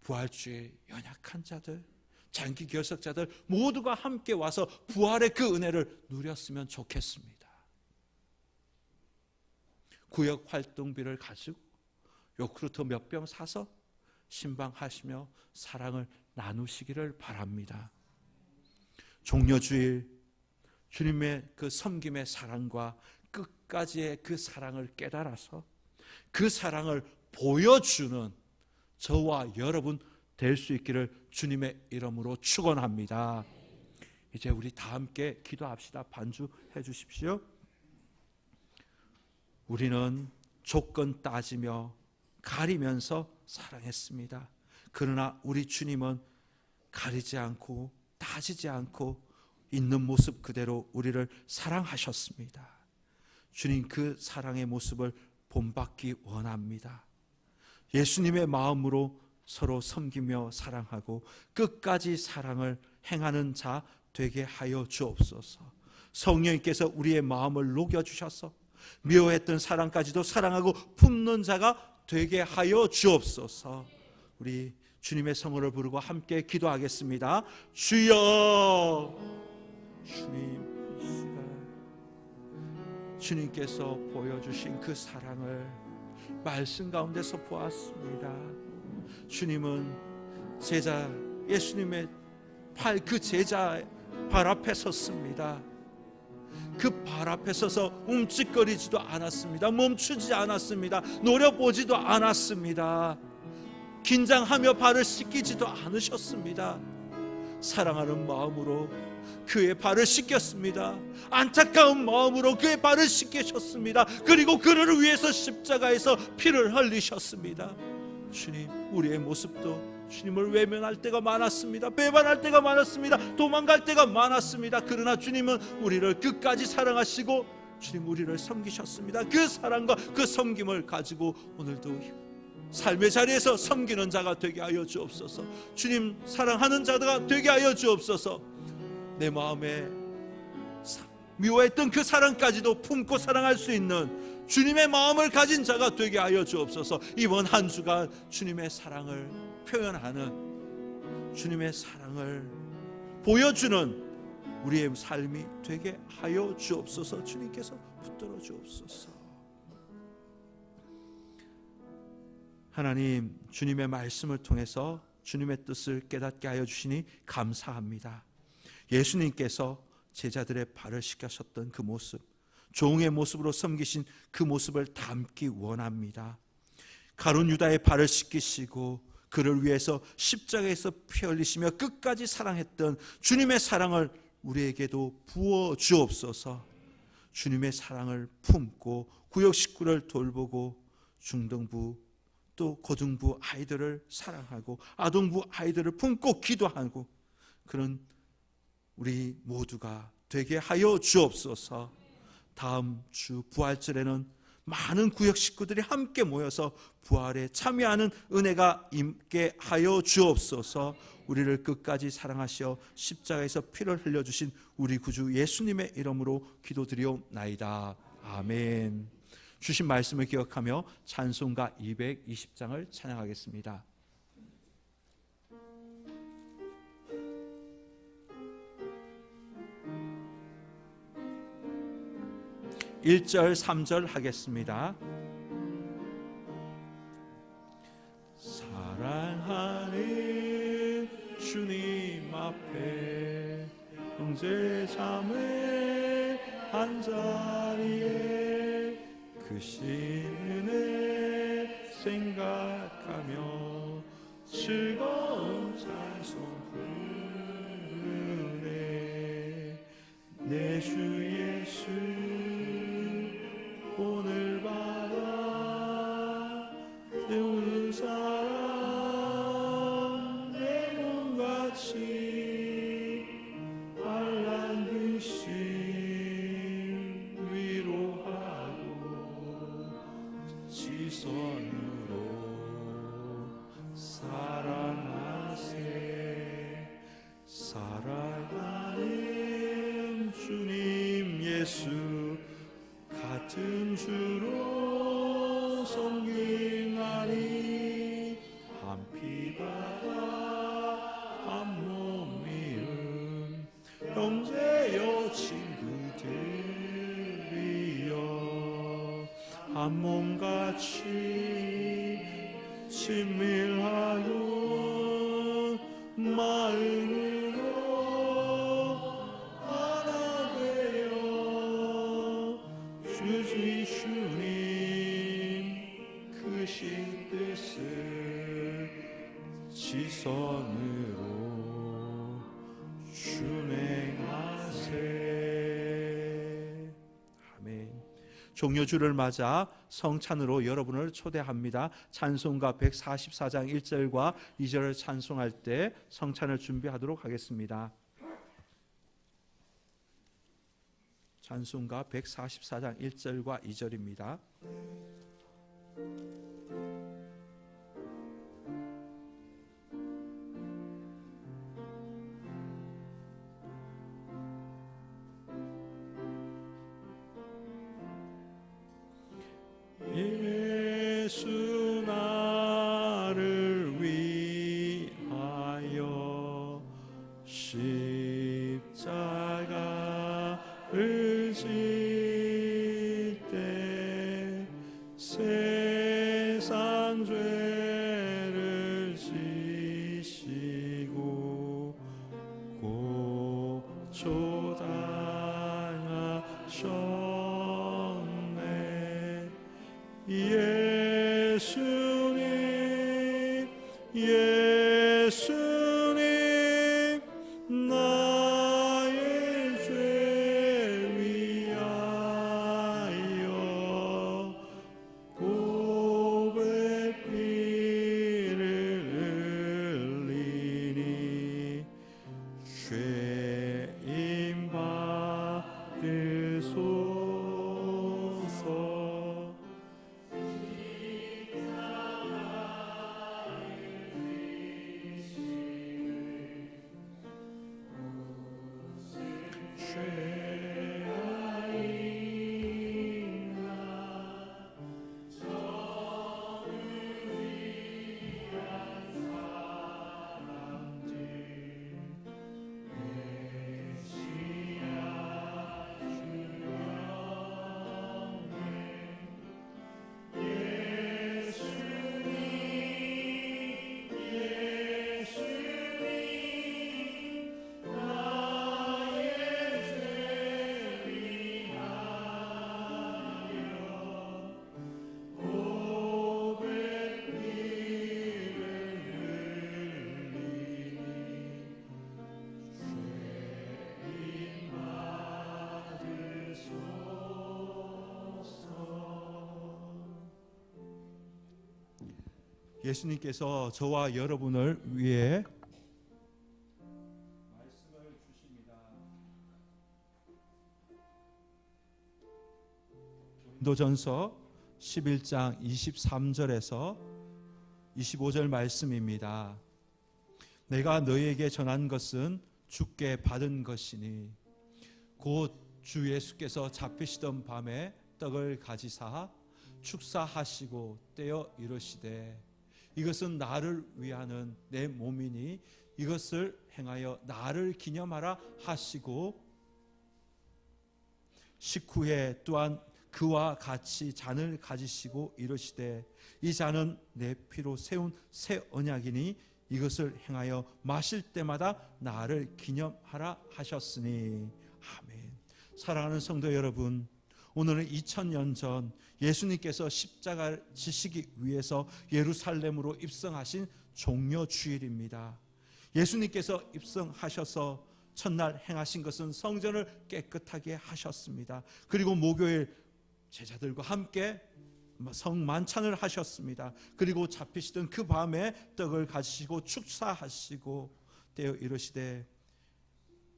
부활주일 연약한 자들, 장기 결석자들 모두가 함께 와서 부활의 그 은혜를 누렸으면 좋겠습니다. 구역 활동비를 가지고 요크루트 몇 병 사서 신방하시며 사랑을 나누시기를 바랍니다. 종려주일 주님의 그 섬김의 사랑과 끝까지의 그 사랑을 깨달아서 그 사랑을 보여주는 저와 여러분 될 수 있기를 주님의 이름으로 축원합니다. 이제 우리 다 함께 기도합시다. 반주해 주십시오. 우리는 조건 따지며 가리면서 사랑했습니다. 그러나 우리 주님은 가리지 않고 따지지 않고 있는 모습 그대로 우리를 사랑하셨습니다. 주님 그 사랑의 모습을 본받기 원합니다. 예수님의 마음으로 서로 섬기며 사랑하고 끝까지 사랑을 행하는 자 되게 하여 주옵소서. 성령님께서 우리의 마음을 녹여주셔서 미워했던 사랑까지도 사랑하고 품는 자가 되게 하여 주옵소서. 우리 주님의 성호를 부르고 함께 기도하겠습니다. 주여. 주님, 이 시간 주님께서 보여주신 그 사랑을 말씀 가운데서 보았습니다. 주님은 제자 예수님의 그 제자 발 앞에 섰습니다. 그 발 앞에 서서 움찔거리지도 않았습니다. 멈추지 않았습니다. 노려보지도 않았습니다. 긴장하며 발을 씻기지도 않으셨습니다. 사랑하는 마음으로 그의 발을 씻겼습니다. 안타까운 마음으로 그의 발을 씻기셨습니다. 그리고 그를 위해서 십자가에서 피를 흘리셨습니다. 주님, 우리의 모습도 주님을 외면할 때가 많았습니다. 배반할 때가 많았습니다. 도망갈 때가 많았습니다. 그러나 주님은 우리를 끝까지 사랑하시고 주님 우리를 섬기셨습니다. 그 사랑과 그 섬김을 가지고 오늘도 삶의 자리에서 섬기는 자가 되게 하여 주옵소서. 주님 사랑하는 자가 되게 하여 주옵소서. 내 마음에 미워했던 그 사랑까지도 품고 사랑할 수 있는 주님의 마음을 가진 자가 되게 하여 주옵소서. 이번 한 주간 주님의 사랑을 표현하는, 주님의 사랑을 보여주는 우리의 삶이 되게 하여 주옵소서. 주님께서 붙들어 주옵소서. 하나님, 주님의 말씀을 통해서 주님의 뜻을 깨닫게 하여 주시니 감사합니다. 예수님께서 제자들의 발을 씻기셨던 그 모습, 종의 모습으로 섬기신 그 모습을 담기 원합니다. 가룟 유다의 발을 씻기시고 그를 위해서 십자가에서 피 흘리시며 끝까지 사랑했던 주님의 사랑을 우리에게도 부어 주옵소서. 주님의 사랑을 품고 구역 식구를 돌보고 중등부 또 고등부 아이들을 사랑하고 아동부 아이들을 품고 기도하고 그런 우리 모두가 되게 하여 주옵소서. 다음 주 부활절에는 많은 구역 식구들이 함께 모여서 부활에 참여하는 은혜가 임게 하여 주옵소서. 우리를 끝까지 사랑하시어 십자가에서 피를 흘려주신 우리 구주 예수님의 이름으로 기도드리옵나이다. 아멘. 주신 말씀을 기억하며 찬송가 220장을 찬양하겠습니다. 1절 3절 하겠습니다. 사랑하는 주님 앞에 형제 자매 한자리에 그 신은혜 생각하며 즐거운 찬송 부르네. 내 주 예수 오늘 받아 세우는 사랑 내 몸같이 알란 듯이 위로하고 지선으로 사랑하세. 사랑하는 주님 예수 같은 주로 섬기나니 한 피 바다 한 몸 이은 형제여 친구들이여 한 몸같이 친밀하여 마음으로 하나 되어 주님 크신 뜻을 지선으로 준행하세. 아멘. 종료주를 맞아 성찬으로 여러분을 초대합니다. 찬송가 144장 1절과 2절을 찬송할 때 성찬을 준비하도록 하겠습니다. 찬송가 144장 1절과 2절입니다. 예수 나를 위하여 십자가를 질 때 세상 죄를 지시고 고초당하셨네. 예수님 예수님 나의 죄 위하여 보배 피를 흘리니 죄인 받으소서. 예수님께서 저와 여러분을 위해 말씀을 주십니다. 고린도전서 11장 23절에서 25절 말씀입니다. 내가 너희에게 전한 것은 주께 받은 것이니 곧 주 예수께서 잡히시던 밤에 떡을 가지사 축사하시고 떼어 이르시되 이것은 나를 위하는 내 몸이니 이것을 행하여 나를 기념하라 하시고 식후에 또한 그와 같이 잔을 가지시고 이르시되 이 잔은 내 피로 세운 새 언약이니 이것을 행하여 마실 때마다 나를 기념하라 하셨으니. 아멘. 사랑하는 성도 여러분, 오늘은 2000년 전 예수님께서 십자가를 지시기 위해서 예루살렘으로 입성하신 종려 주일입니다. 예수님께서 입성하셔서 첫날 행하신 것은 성전을 깨끗하게 하셨습니다. 그리고 목요일 제자들과 함께 성만찬을 하셨습니다. 그리고 잡히시던 그 밤에 떡을 가지시고 축사하시고 떼어 이르시되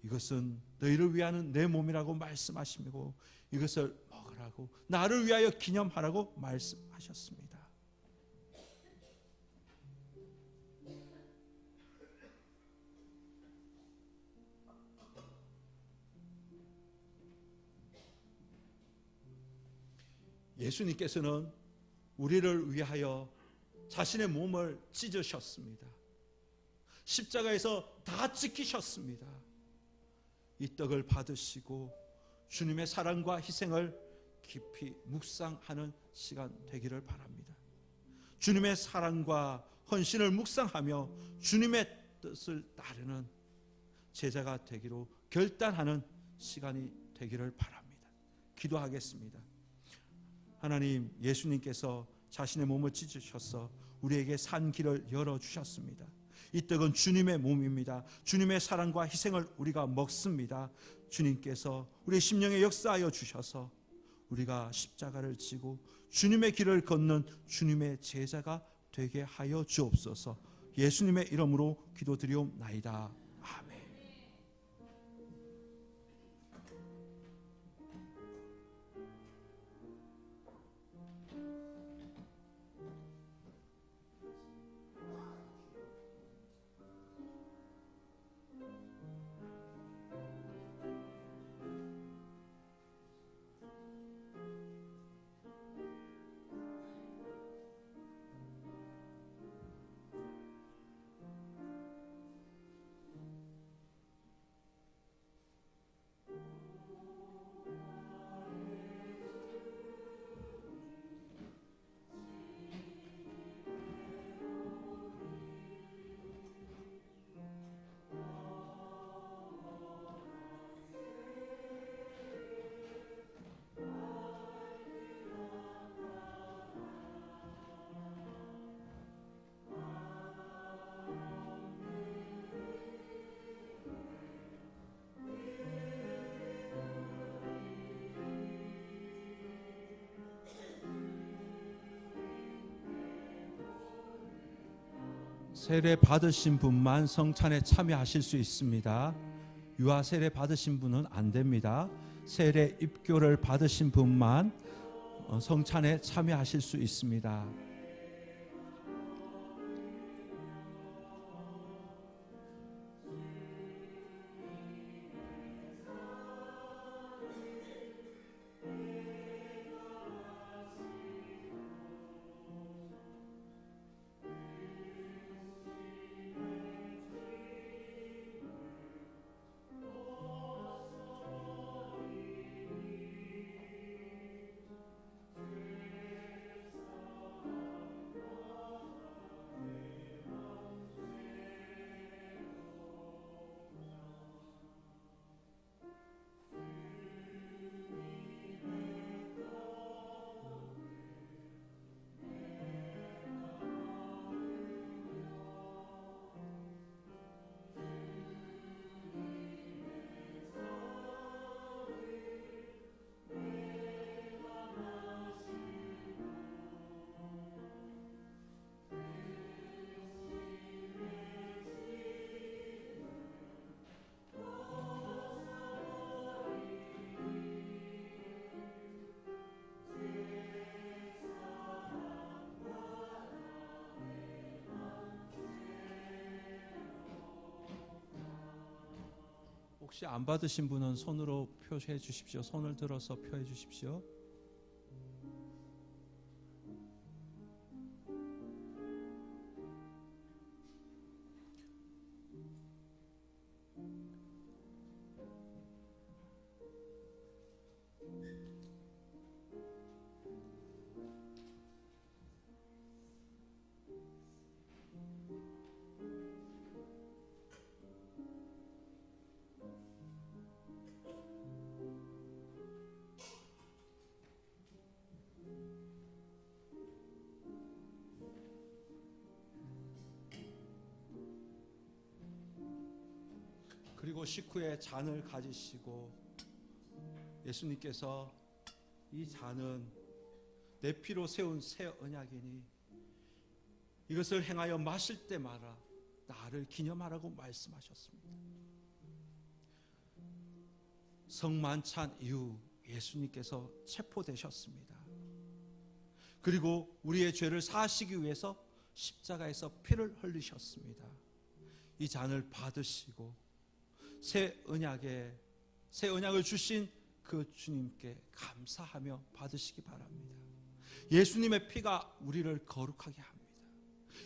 이것은 너희를 위하는 내 몸이라고 말씀하시고 이것을 먹으라고 나를 위하여 기념하라고 말씀하셨습니다. 예수님께서는 우리를 위하여 자신의 몸을 찢으셨습니다. 십자가에서 다 지키셨습니다. 이 떡을 받으시고 주님의 사랑과 희생을 깊이 묵상하는 시간 되기를 바랍니다. 주님의 사랑과 헌신을 묵상하며 주님의 뜻을 따르는 제자가 되기로 결단하는 시간이 되기를 바랍니다. 기도하겠습니다. 하나님, 예수님께서 자신의 몸을 찢으셔서 우리에게 산 길을 열어주셨습니다. 이 떡은 주님의 몸입니다. 주님의 사랑과 희생을 우리가 먹습니다. 주님께서 우리의 심령에 역사하여 주셔서 우리가 십자가를 지고 주님의 길을 걷는 주님의 제자가 되게 하여 주옵소서. 예수님의 이름으로 기도드리옵나이다. 아멘. 세례 받으신 분만 성찬에 참여하실 수 있습니다. 유아 세례 받으신 분은 안 됩니다. 세례 입교를 받으신 분만 성찬에 참여하실 수 있습니다. 혹시 안 받으신 분은 손으로 표시해 주십시오. 손을 들어서 표해 주십시오. 그리고 식후에 잔을 가지시고 예수님께서 이 잔은 내 피로 세운 새 언약이니 이것을 행하여 마실 때마다 나를 기념하라고 말씀하셨습니다. 성만찬 이후 예수님께서 체포되셨습니다. 그리고 우리의 죄를 사하시기 위해서 십자가에서 피를 흘리셨습니다. 이 잔을 받으시고 새 언약을 주신 그 주님께 감사하며 받으시기 바랍니다. 예수님의 피가 우리를 거룩하게 합니다.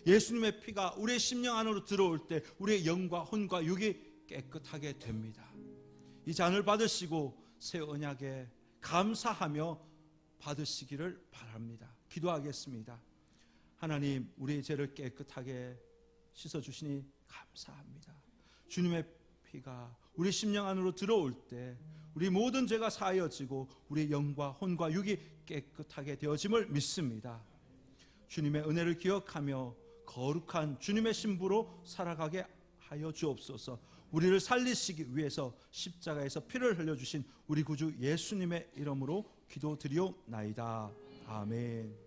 예수님의 피가 우리의 심령 안으로 들어올 때 우리의 영과 혼과 육이 깨끗하게 됩니다. 이 잔을 받으시고 새 언약에 감사하며 받으시기를 바랍니다. 기도하겠습니다. 하나님, 우리의 죄를 깨끗하게 씻어주시니 감사합니다. 주님의 피가 우리 심령 안으로 들어올 때 우리 모든 죄가 사하여지고 우리의 영과 혼과 육이 깨끗하게 되어짐을 믿습니다. 주님의 은혜를 기억하며 거룩한 주님의 신부로 살아가게 하여 주옵소서. 우리를 살리시기 위해서 십자가에서 피를 흘려주신 우리 구주 예수님의 이름으로 기도드리옵나이다. 아멘.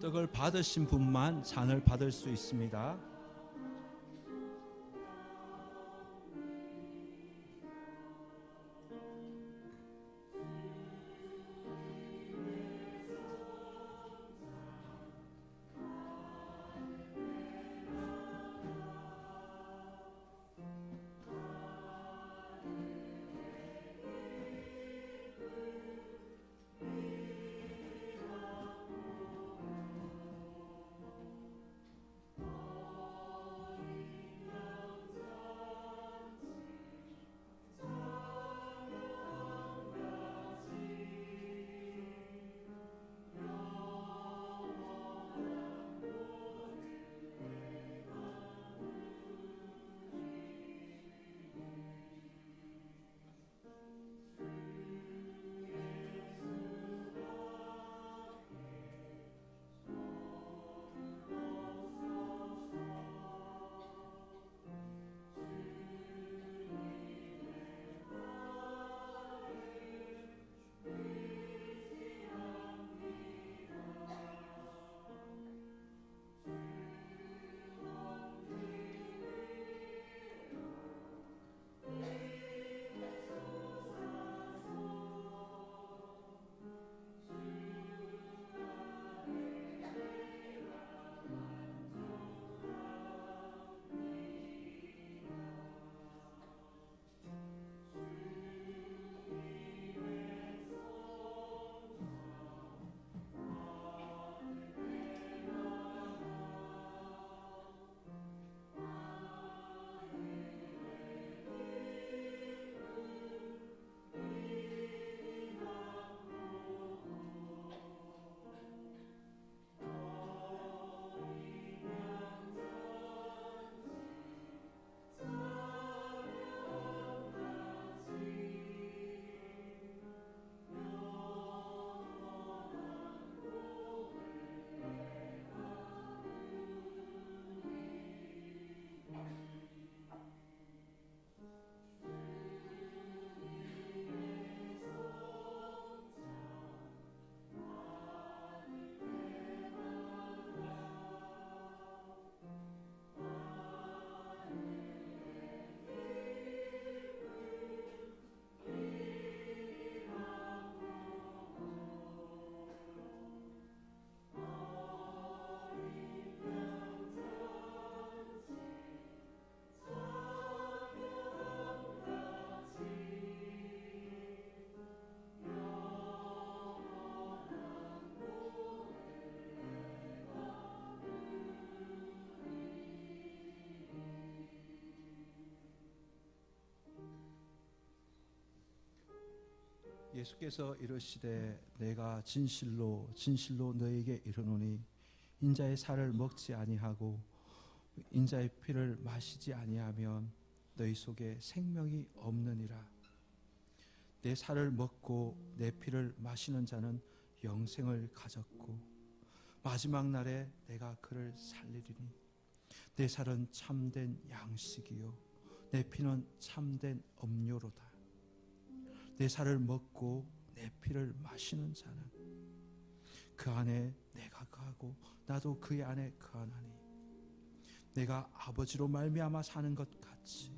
떡을 받으신 분만 잔을 받을 수 있습니다. 예수께서 이르시되 내가 진실로 진실로 너에게 이르노니 인자의 살을 먹지 아니하고 인자의 피를 마시지 아니하면 너희 속에 생명이 없느니라. 내 살을 먹고 내 피를 마시는 자는 영생을 가졌고 마지막 날에 내가 그를 살리리니 내 살은 참된 양식이요 내 피는 참된 음료로다. 내 살을 먹고 내 피를 마시는 자는 그 안에 내가 거하고 나도 그의 안에 거하나니 내가 아버지로 말미암아 사는 것 같이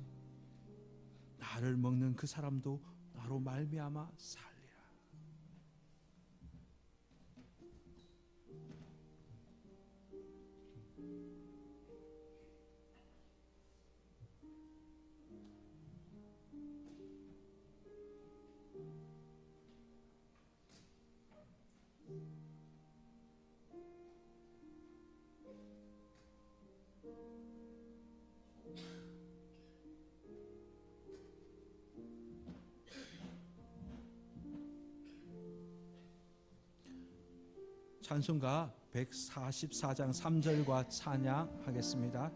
나를 먹는 그 사람도 나로 말미암아 살리라. 찬송가 144장 3절과 찬양하겠습니다.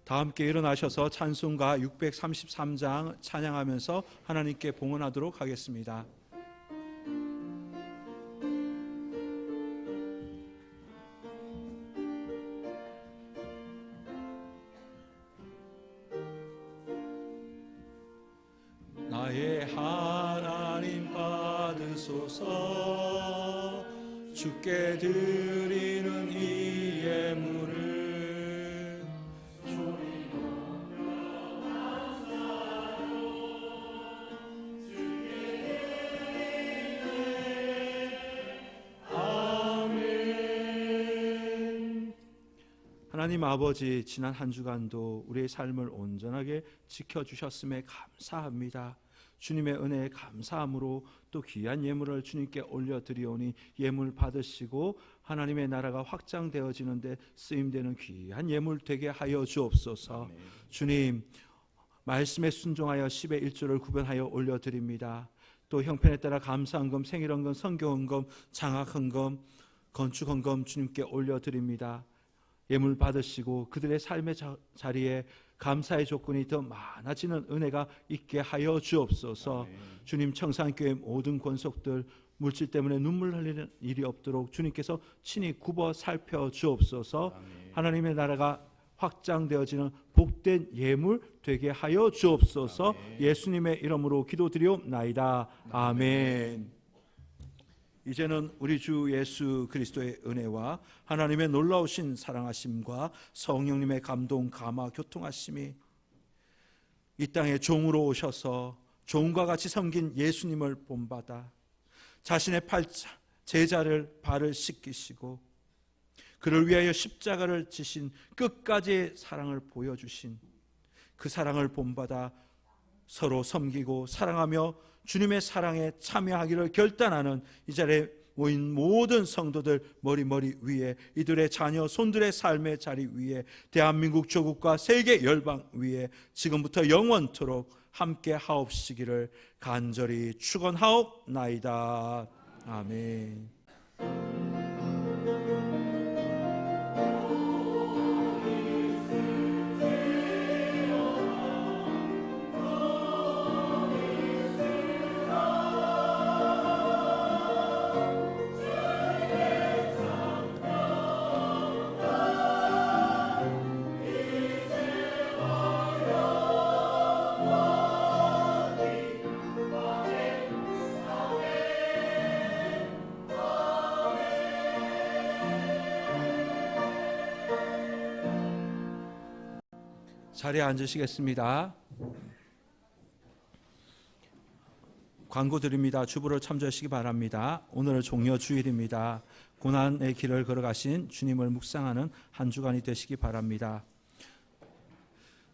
다 함께 일어나셔서 찬송가 633장 찬양하면서 하나님께 봉헌하도록 하겠습니다. 나의 하나님 받으소서 주께 드리는 이 예물을 하나님 아버지, 지난 한 주간도 우리의 삶을 온전하게 지켜주셨음에 감사합니다. 주님의 은혜에 감사함으로 또 귀한 예물을 주님께 올려드리오니 예물 받으시고 하나님의 나라가 확장되어지는데 쓰임되는 귀한 예물 되게 하여 주옵소서. 아멘. 주님, 말씀에 순종하여 10의 1조를 구별하여 올려드립니다. 또 형편에 따라 감사헌금, 생일헌금, 선교헌금, 장학헌금, 건축헌금 주님께 올려드립니다. 예물 받으시고 그들의 삶의 자리에 감사의 조건이 더 많아지는 은혜가 있게 하여 주옵소서. 주님, 청산교회 모든 권속들 물질 때문에 눈물 흘리는 일이 없도록 주님께서 친히 굽어 살펴 주옵소서. 하나님의 나라가 확장되어지는 복된 예물 되게 하여 주옵소서. 예수님의 이름으로 기도드리옵나이다. 아멘. 이제는 우리 주 예수 그리스도의 은혜와 하나님의 놀라우신 사랑하심과 성령님의 감동, 감화, 교통하심이 이 땅에 종으로 오셔서 종과 같이 섬긴 예수님을 본받아 자신의 제자를 발을 씻기시고 그를 위하여 십자가를 지신 끝까지의 사랑을 보여주신 그 사랑을 본받아 서로 섬기고 사랑하며 주님의 사랑에 참여하기를 결단하는 이 자리에 모인 모든 성도들 머리 위에, 이들의 자녀 손들의 삶의 자리 위에, 대한민국 조국과 세계 열방 위에 지금부터 영원토록 함께 하옵시기를 간절히 축원하옵나이다. 아멘. 자리에 앉으시겠습니다. 광고 드립니다. 주보를 참조하시기 바랍니다. 오늘은 종려 주일입니다. 고난의 길을 걸어가신 주님을 묵상하는 한 주간이 되시기 바랍니다.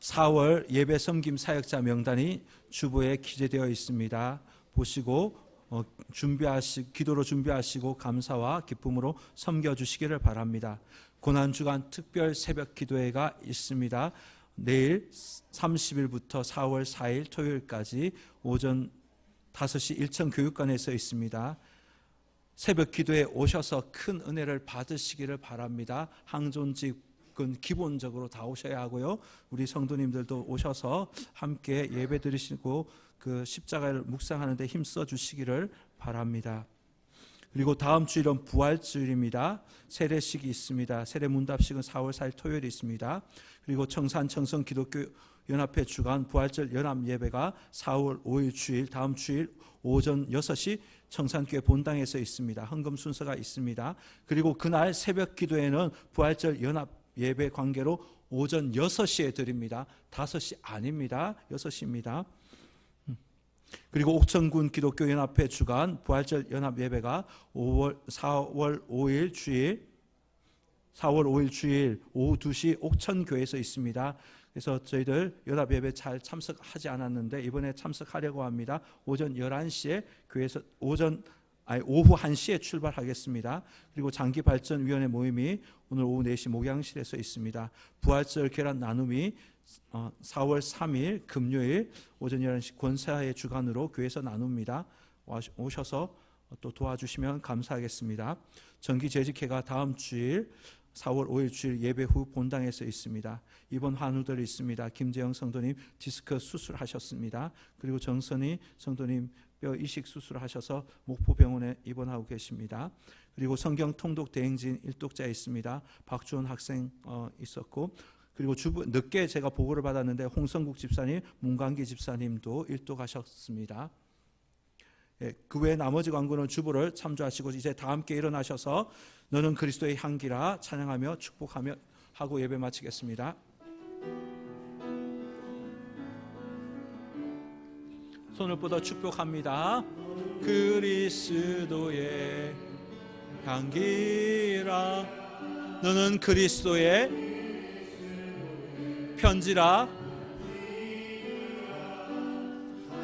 4월 예배 섬김 사역자 명단이 주보에 기재되어 있습니다. 보시고 기도로 준비하시고 감사와 기쁨으로 섬겨주시기를 바랍니다. 고난주간 특별 새벽 기도회가 있습니다. 내일 30일부터 4월 4일 토요일까지 오전 5시 일천교육관에서 있습니다. 새벽 기도에 오셔서 큰 은혜를 받으시기를 바랍니다. 항존직은 기본적으로 다 오셔야 하고요. 우리 성도님들도 오셔서 함께 예배 드리시고 그 십자가를 묵상하는 데 힘써 주시기를 바랍니다. 그리고 다음 주일은 부활주일입니다. 세례식이 있습니다. 세례 문답식은 4월 4일 토요일에 있습니다. 그리고 청산 청성 기독교 연합회 주간 부활절 연합 예배가 4월 5일 주일 다음 주일 오전 6시 청산교회 본당에서 있습니다. 헌금 순서가 있습니다. 그리고 그날 새벽 기도에는 부활절 연합 예배 관계로 오전 6시에 드립니다. 5시 아닙니다. 6시입니다. 그리고 옥천군 기독교 연합회 주간 부활절 연합 예배가 4월 5일 주일 오후 2시 옥천교회에서 있습니다. 그래서 저희들 연합 예배 잘 참석하지 않았는데 이번에 참석하려고 합니다. 오전 11시에 교회에서 오후 1시에 출발하겠습니다. 그리고 장기발전위원회 모임이 오늘 오후 4시 목양실에서 있습니다. 부활절 계란 나눔이 4월 3일 금요일 오전 11시 권사의 주관으로 교회에서 나눕니다. 오셔서 또 도와주시면 감사하겠습니다. 정기재직회가 다음 주일 4월 5일 주일 예배 후 본당에서 있습니다. 입원 환우들이 있습니다. 김재영 성도님 디스크 수술하셨습니다. 그리고 정선희 성도님 뼈 이식 수술하셔서 목포병원에 입원하고 계십니다. 그리고 성경 통독 대행진 일독자 있습니다. 박주원 학생 있었고 그리고 늦게 제가 보고를 받았는데 홍성국 집사님, 문광기 집사님도 일독하셨습니다. 그 외 나머지 광고는 주보를 참조하시고 이제 다 함께 일어나셔서 너는 그리스도의 향기라 찬양하며 축복하며 하고 예배 마치겠습니다. 손을 뻗어 축복합니다. 그리스도의 향기라 너는 그리스도의 편지라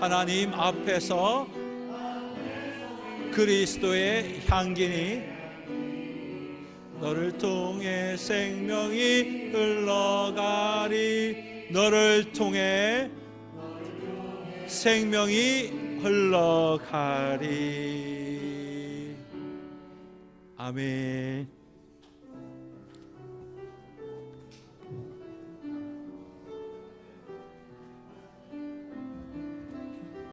하나님 앞에서 그리스도의 향기니 너를 통해 생명이 흘러가리 너를 통해 생명이 흘러가리 아멘.